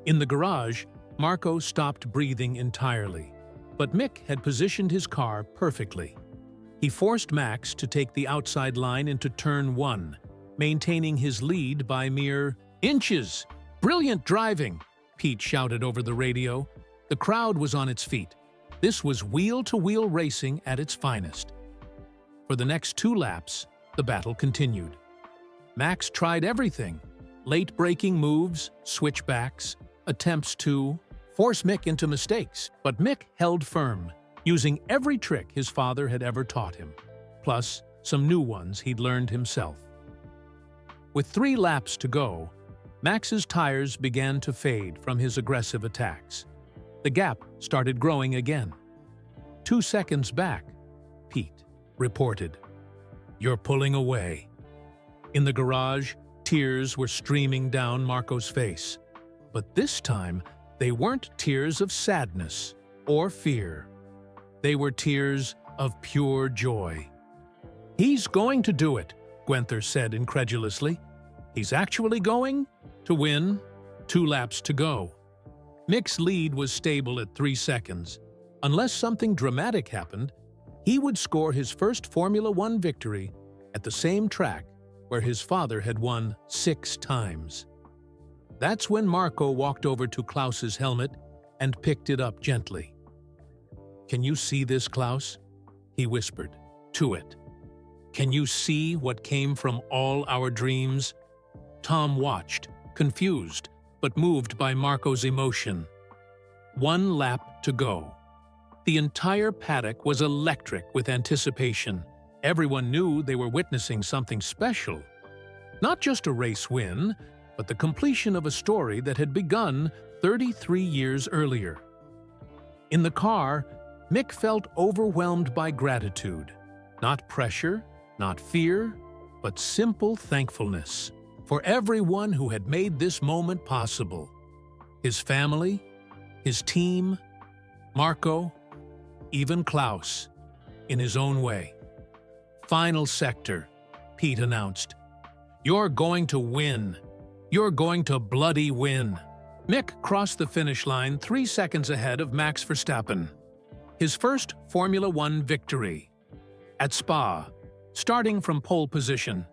In the garage, Marco stopped breathing entirely, but Mick had positioned his car perfectly. He forced Max to take the outside line into Turn 1, maintaining his lead by mere inches. "Brilliant driving!" Pete shouted over the radio. The crowd was on its feet. This was wheel-to-wheel racing at its finest. For the next 2 laps, the battle continued. Max tried everything: late-braking moves, switchbacks, attempts to force Mick into mistakes. But Mick held firm, using every trick his father had ever taught him, plus some new ones he'd learned himself. With 3 laps to go, Max's tires began to fade from his aggressive attacks. The gap started growing again. 2 seconds back, Pete reported. "You're pulling away." In the garage, tears were streaming down Marco's face. But this time, they weren't tears of sadness or fear. They were tears of pure joy. "He's going to do it," Guenther said incredulously. "He's actually going to win. 2 laps to go." Mick's lead was stable at 3 seconds. Unless something dramatic happened, he would score his first Formula One victory at the same track where his father had won 6 times. That's when Marco walked over to Klaus's helmet and picked it up gently. "Can you see this, Klaus?" he whispered to it. "Can you see what came from all our dreams?" Tom watched, confused, but moved by Marco's emotion. 1 lap to go. The entire paddock was electric with anticipation. Everyone knew they were witnessing something special. Not just a race win, but the completion of a story that had begun 33 years earlier. In the car, Mick felt overwhelmed by gratitude. Not pressure, not fear, but simple thankfulness for everyone who had made this moment possible. His family, his team, Marco, even Klaus, in his own way. "Final sector," Pete announced. "You're going to win. You're going to bloody win." Mick crossed the finish line 3 seconds ahead of Max Verstappen. His first Formula One victory. At Spa, starting from pole position.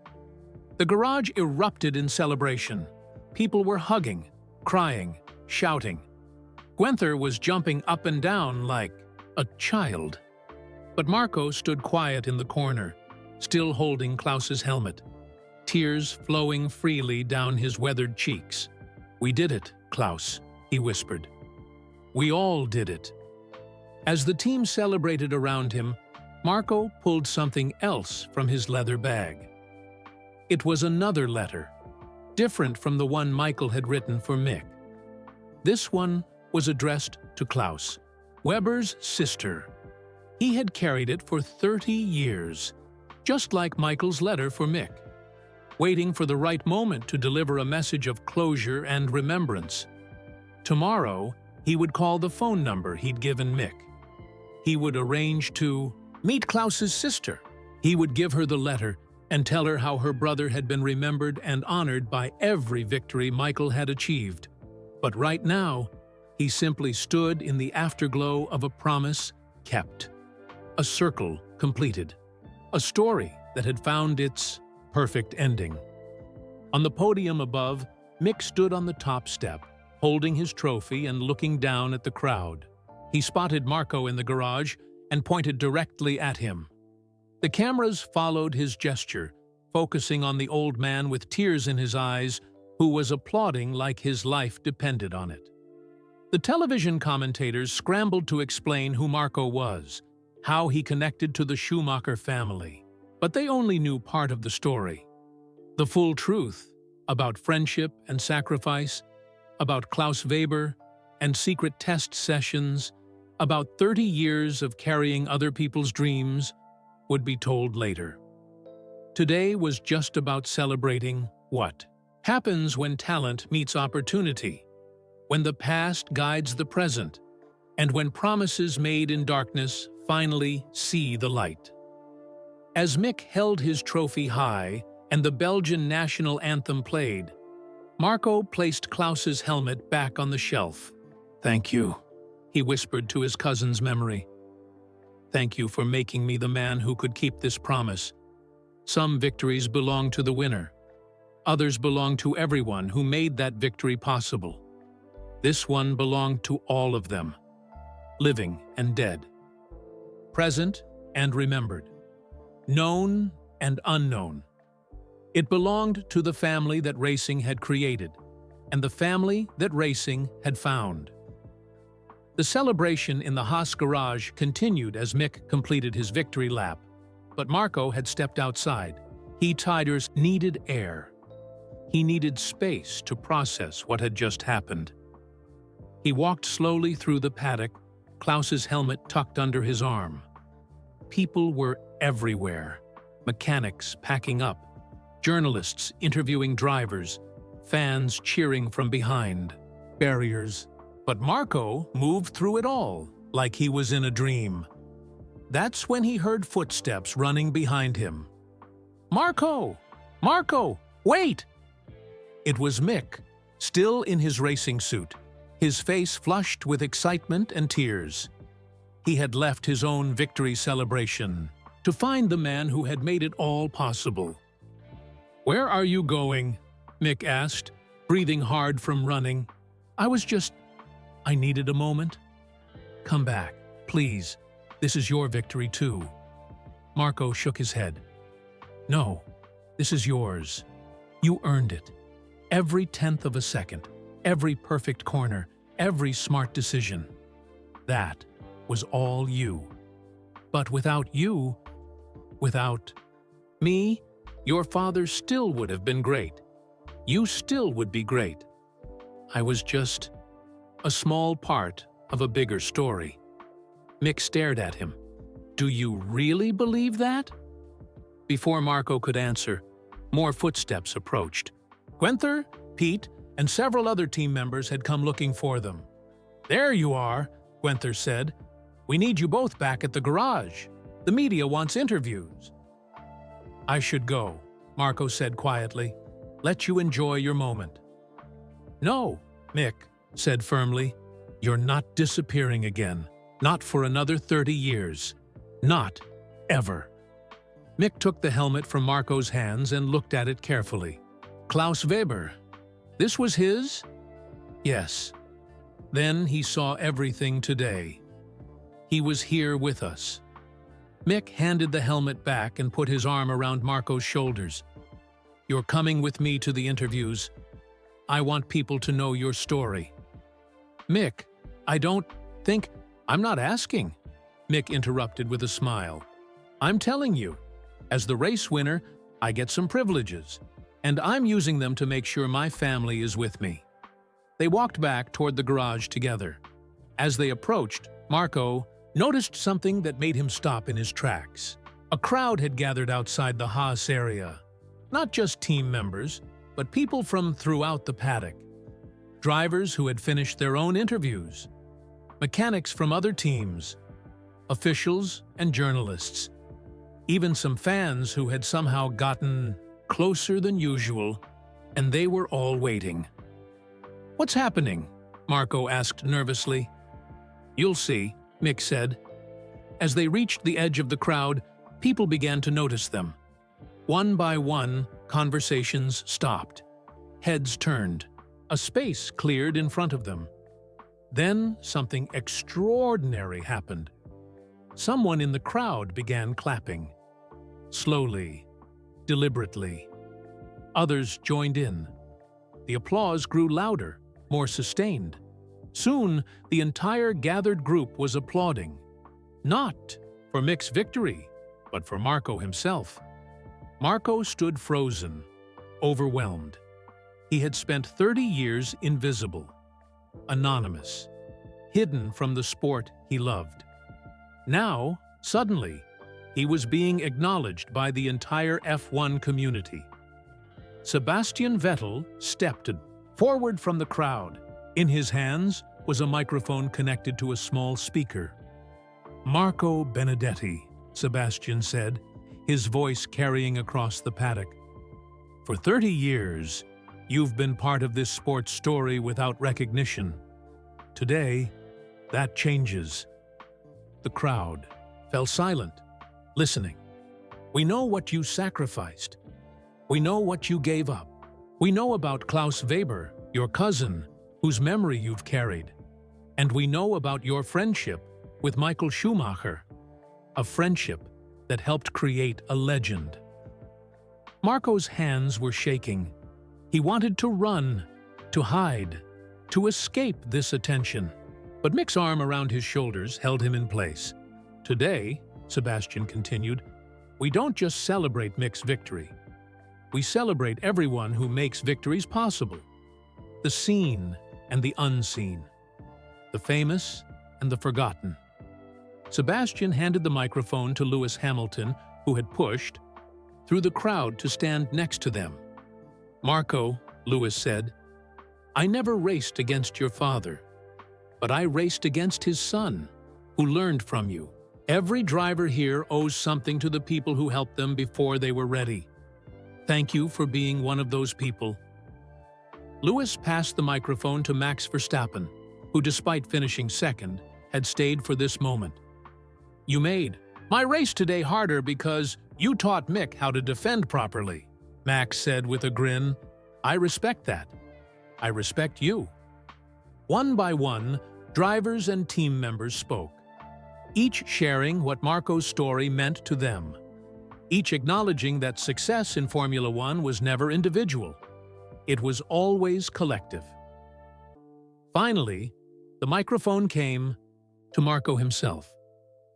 The garage erupted in celebration. People were hugging, crying, shouting. Guenther was jumping up and down like a child. But Marco stood quiet in the corner, still holding Klaus's helmet, tears flowing freely down his weathered cheeks. "We did it, Klaus," he whispered. "We all did it." As the team celebrated around him, Marco pulled something else from his leather bag. It was another letter, different from the one Michael had written for Mick. This one was addressed to Klaus, Weber's sister. He had carried it for 30 years, just like Michael's letter for Mick, waiting for the right moment to deliver a message of closure and remembrance. Tomorrow, he would call the phone number he'd given Mick. He would arrange to meet Klaus's sister. He would give her the letter and tell her how her brother had been remembered and honored by every victory Michael had achieved. But right now, he simply stood in the afterglow of a promise kept. A circle completed. A story that had found its perfect ending. On the podium above, Mick stood on the top step, holding his trophy and looking down at the crowd. He spotted Marco in the garage and pointed directly at him. The cameras followed his gesture, focusing on the old man with tears in his eyes, who was applauding like his life depended on it. The television commentators scrambled to explain who Marco was, how he connected to the Schumacher family. But they only knew part of the story. The full truth about friendship and sacrifice, about Klaus Weber and secret test sessions, about 30 years of carrying other people's dreams, would be told later. Today was just about celebrating what happens when talent meets opportunity, when the past guides the present, and when promises made in darkness finally see the light. As Mick held his trophy high and the Belgian national anthem played, Marco placed Klaus's helmet back on the shelf. "Thank you," he whispered to his cousin's memory. "Thank you for making me the man who could keep this promise. Some victories belong to the winner. Others belong to everyone who made that victory possible. This one belonged to all of them, living and dead, present and remembered, known and unknown. It belonged to the family that racing had created, and the family that racing had found." The celebration in the Haas garage continued as Mick completed his victory lap, but Marco had stepped outside. He Tiders needed air. He needed space to process what had just happened. He walked slowly through the paddock, Klaus's helmet tucked under his arm. People were everywhere. Mechanics packing up, journalists interviewing drivers, fans cheering from behind, barriers. But Marco moved through it all, like he was in a dream. That's when he heard footsteps running behind him. "Marco! Marco! Wait!" It was Mick, still in his racing suit, his face flushed with excitement and tears. He had left his own victory celebration to find the man who had made it all possible. "Where are you going?" Mick asked, breathing hard from running. I needed a moment." "Come back, please. This is your victory too." Marco shook his head. "No, this is yours. You earned it. Every tenth of a second, every perfect corner, every smart decision. That was all you. But without you, without me, your father still would have been great. You still would be great. I was just a small part of a bigger story." Mick stared at him. "Do you really believe that?" Before Marco could answer, more footsteps approached. Guenther, Pete, and several other team members had come looking for them. "There you are," Guenther said. "We need you both back at the garage. The media wants interviews." "I should go," Marco said quietly. "Let you enjoy your moment." "No," Mick said firmly. "You're not disappearing again. Not for another 30 years. Not ever." Mick took the helmet from Marco's hands and looked at it carefully. Klaus Weber. This was his? Yes. Then he saw everything today. He was here with us. Mick handed the helmet back and put his arm around Marco's shoulders. "You're coming with me to the interviews. I want people to know your story." "Mick, I don't think—" "I'm not asking," Mick interrupted with a smile. "I'm telling you, as the race winner, I get some privileges, and I'm using them to make sure my family is with me." They walked back toward the garage together. As they approached, Marco noticed something that made him stop in his tracks. A crowd had gathered outside the Haas area. Not just team members, but people from throughout the paddock. Drivers who had finished their own interviews. Mechanics from other teams. Officials and journalists. Even some fans who had somehow gotten closer than usual, and they were all waiting. "What's happening?" Marco asked nervously. "You'll see," Mick said. As they reached the edge of the crowd, people began to notice them. One by one, conversations stopped. Heads turned. A space cleared in front of them. Then something extraordinary happened. Someone in the crowd began clapping. Slowly, deliberately. Others joined in. The applause grew louder, more sustained. Soon, the entire gathered group was applauding. Not for Mick's victory, but for Marco himself. Marco stood frozen, overwhelmed. He had spent 30 years invisible, anonymous, hidden from the sport he loved. Now, suddenly, he was being acknowledged by the entire F1 community. Sebastian Vettel stepped forward from the crowd. In his hands was a microphone connected to a small speaker. "Marco Benedetti," Sebastian said, his voice carrying across the paddock. "For 30 years, you've been part of this sport's story without recognition. Today, that changes." The crowd fell silent, listening. "We know what you sacrificed. We know what you gave up. We know about Klaus Weber, your cousin, whose memory you've carried. And we know about your friendship with Michael Schumacher, a friendship that helped create a legend." Marco's hands were shaking. He wanted to run, to hide, to escape this attention. But Mick's arm around his shoulders held him in place. "Today," Sebastian continued, "we don't just celebrate Mick's victory. We celebrate everyone who makes victories possible. The seen and the unseen. The famous and the forgotten." Sebastian handed the microphone to Lewis Hamilton, who had pushed through the crowd to stand next to them. "Marco," Lewis said, "I never raced against your father, but I raced against his son, who learned from you. Every driver here owes something to the people who helped them before they were ready. Thank you for being one of those people." Lewis passed the microphone to Max Verstappen, who, despite finishing second, had stayed for this moment. "You made my race today harder because you taught Mick how to defend properly," Max said with a grin. "I respect that. I respect you." One by one, drivers and team members spoke, each sharing what Marco's story meant to them, each acknowledging that success in Formula One was never individual. It was always collective. Finally, the microphone came to Marco himself.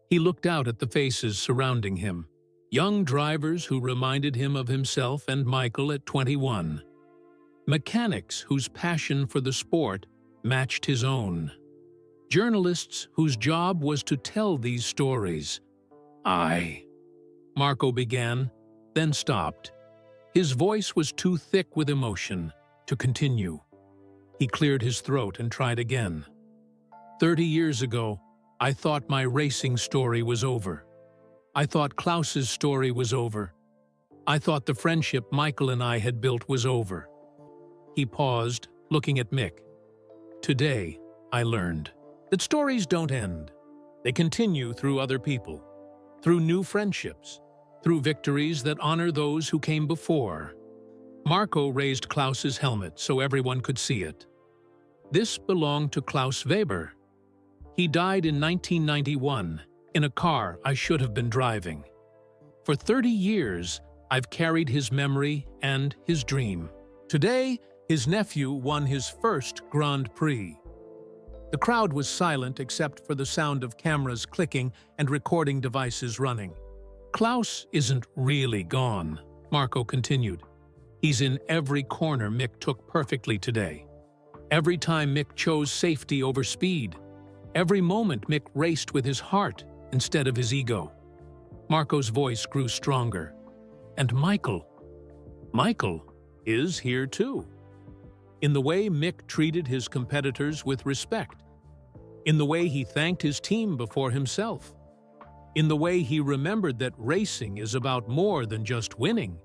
He looked out at the faces surrounding him, young drivers who reminded him of himself and Michael at 21, mechanics whose passion for the sport matched his own, journalists whose job was to tell these stories. Marco began, then stopped. His voice was too thick with emotion to continue. He cleared his throat and tried again. 30 years ago, I thought my racing story was over. I thought Klaus's story was over. I thought the friendship Michael and I had built was over." He paused, looking at Mick. "Today, I learned that stories don't end. They continue through other people, through new friendships, through victories that honor those who came before." Marco raised Klaus's helmet so everyone could see it. This belonged to Klaus Weber. He died in 1991 in a car I should have been driving. For 30 years, I've carried his memory and his dream. Today, his nephew won his first Grand Prix. The crowd was silent except for the sound of cameras clicking and recording devices running. "Klaus isn't really gone," Marco continued. "He's in every corner Mick took perfectly today. Every time Mick chose safety over speed. Every moment Mick raced with his heart instead of his ego." Marco's voice grew stronger. "And Michael is here too. In the way Mick treated his competitors with respect. In the way he thanked his team before himself. In the way he remembered that racing is about more than just winning."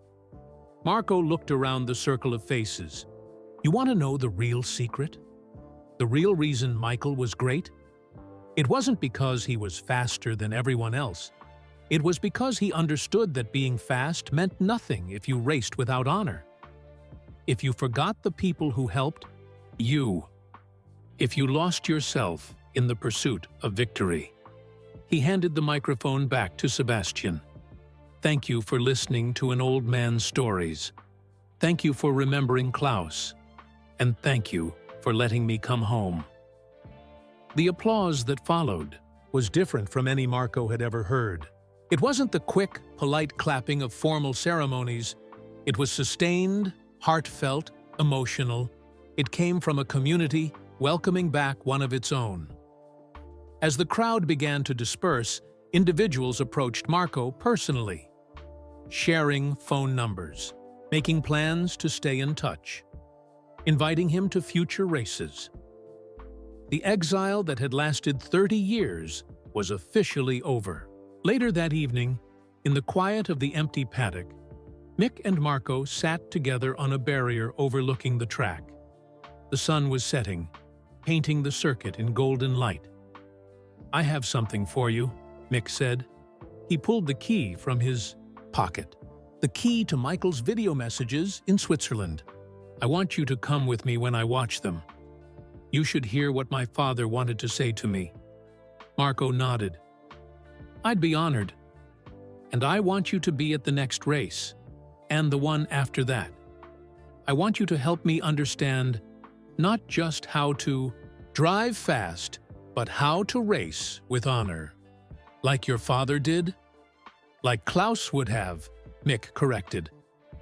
Marco looked around the circle of faces. "You want to know the real secret? The real reason Michael was great? It wasn't because he was faster than everyone else. It was because he understood that being fast meant nothing if you raced without honor. If you forgot the people who helped you, if you lost yourself in the pursuit of victory. He handed the microphone back to Sebastian. Thank you for listening to an old man's stories. Thank you for remembering Klaus. And thank you for letting me come home. The applause that followed was different from any Marco had ever heard. It wasn't the quick, polite clapping of formal ceremonies. It was sustained, heartfelt, emotional. It came from a community welcoming back one of its own. As the crowd began to disperse, individuals approached Marco personally, sharing phone numbers, making plans to stay in touch, inviting him to future races. The exile that had lasted 30 years was officially over. Later that evening, in the quiet of the empty paddock, Mick and Marco sat together on a barrier overlooking the track. The sun was setting, painting the circuit in golden light. "I have something for you," Mick said. He pulled the key from his pocket. "The key to Michael's video messages in Switzerland. I want you to come with me when I watch them. You should hear what my father wanted to say to me." Marco nodded. "I'd be honored. And I want you to be at the next race, and the one after that. I want you to help me understand not just how to drive fast, but how to race with honor. Like your father did?" "Like Klaus would have," Mick corrected.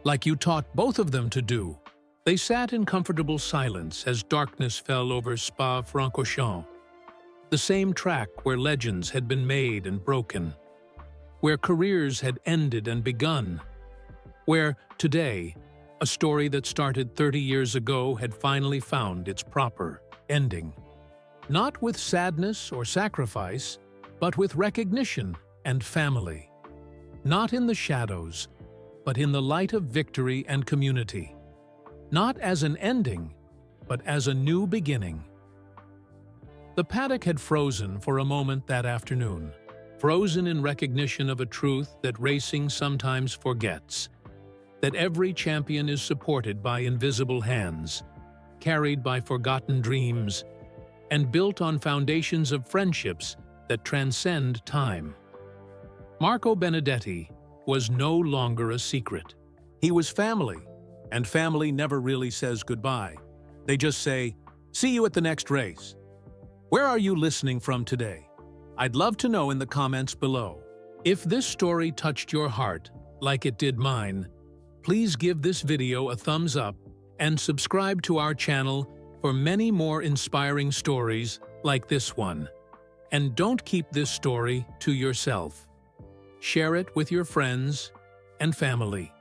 "Like you taught both of them to do." They sat in comfortable silence as darkness fell over Spa-Francorchamps, the same track where legends had been made and broken, where careers had ended and begun, where, today, a story that started 30 years ago had finally found its proper ending. Not with sadness or sacrifice, but with recognition and family. Not in the shadows, but in the light of victory and community. Not as an ending, but as a new beginning. The paddock had frozen for a moment that afternoon, frozen in recognition of a truth that racing sometimes forgets, that every champion is supported by invisible hands, carried by forgotten dreams, and built on foundations of friendships that transcend time. Marco Benedetti was no longer a secret. He was family. And family never really says goodbye. They just say, "See you at the next race." Where are you listening from today? I'd love to know in the comments below. If this story touched your heart, like it did mine, please give this video a thumbs up and subscribe to our channel for many more inspiring stories like this one. And don't keep this story to yourself. Share it with your friends and family.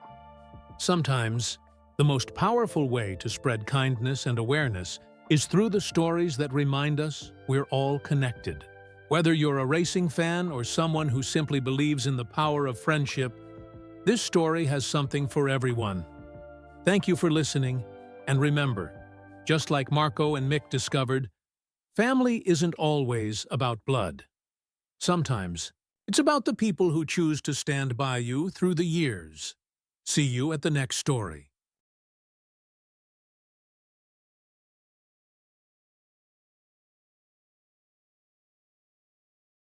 Sometimes, the most powerful way to spread kindness and awareness is through the stories that remind us we're all connected. Whether you're a racing fan or someone who simply believes in the power of friendship, this story has something for everyone. Thank you for listening, and remember, just like Marco and Mick discovered, family isn't always about blood. Sometimes, it's about the people who choose to stand by you through the years. See you at the next story.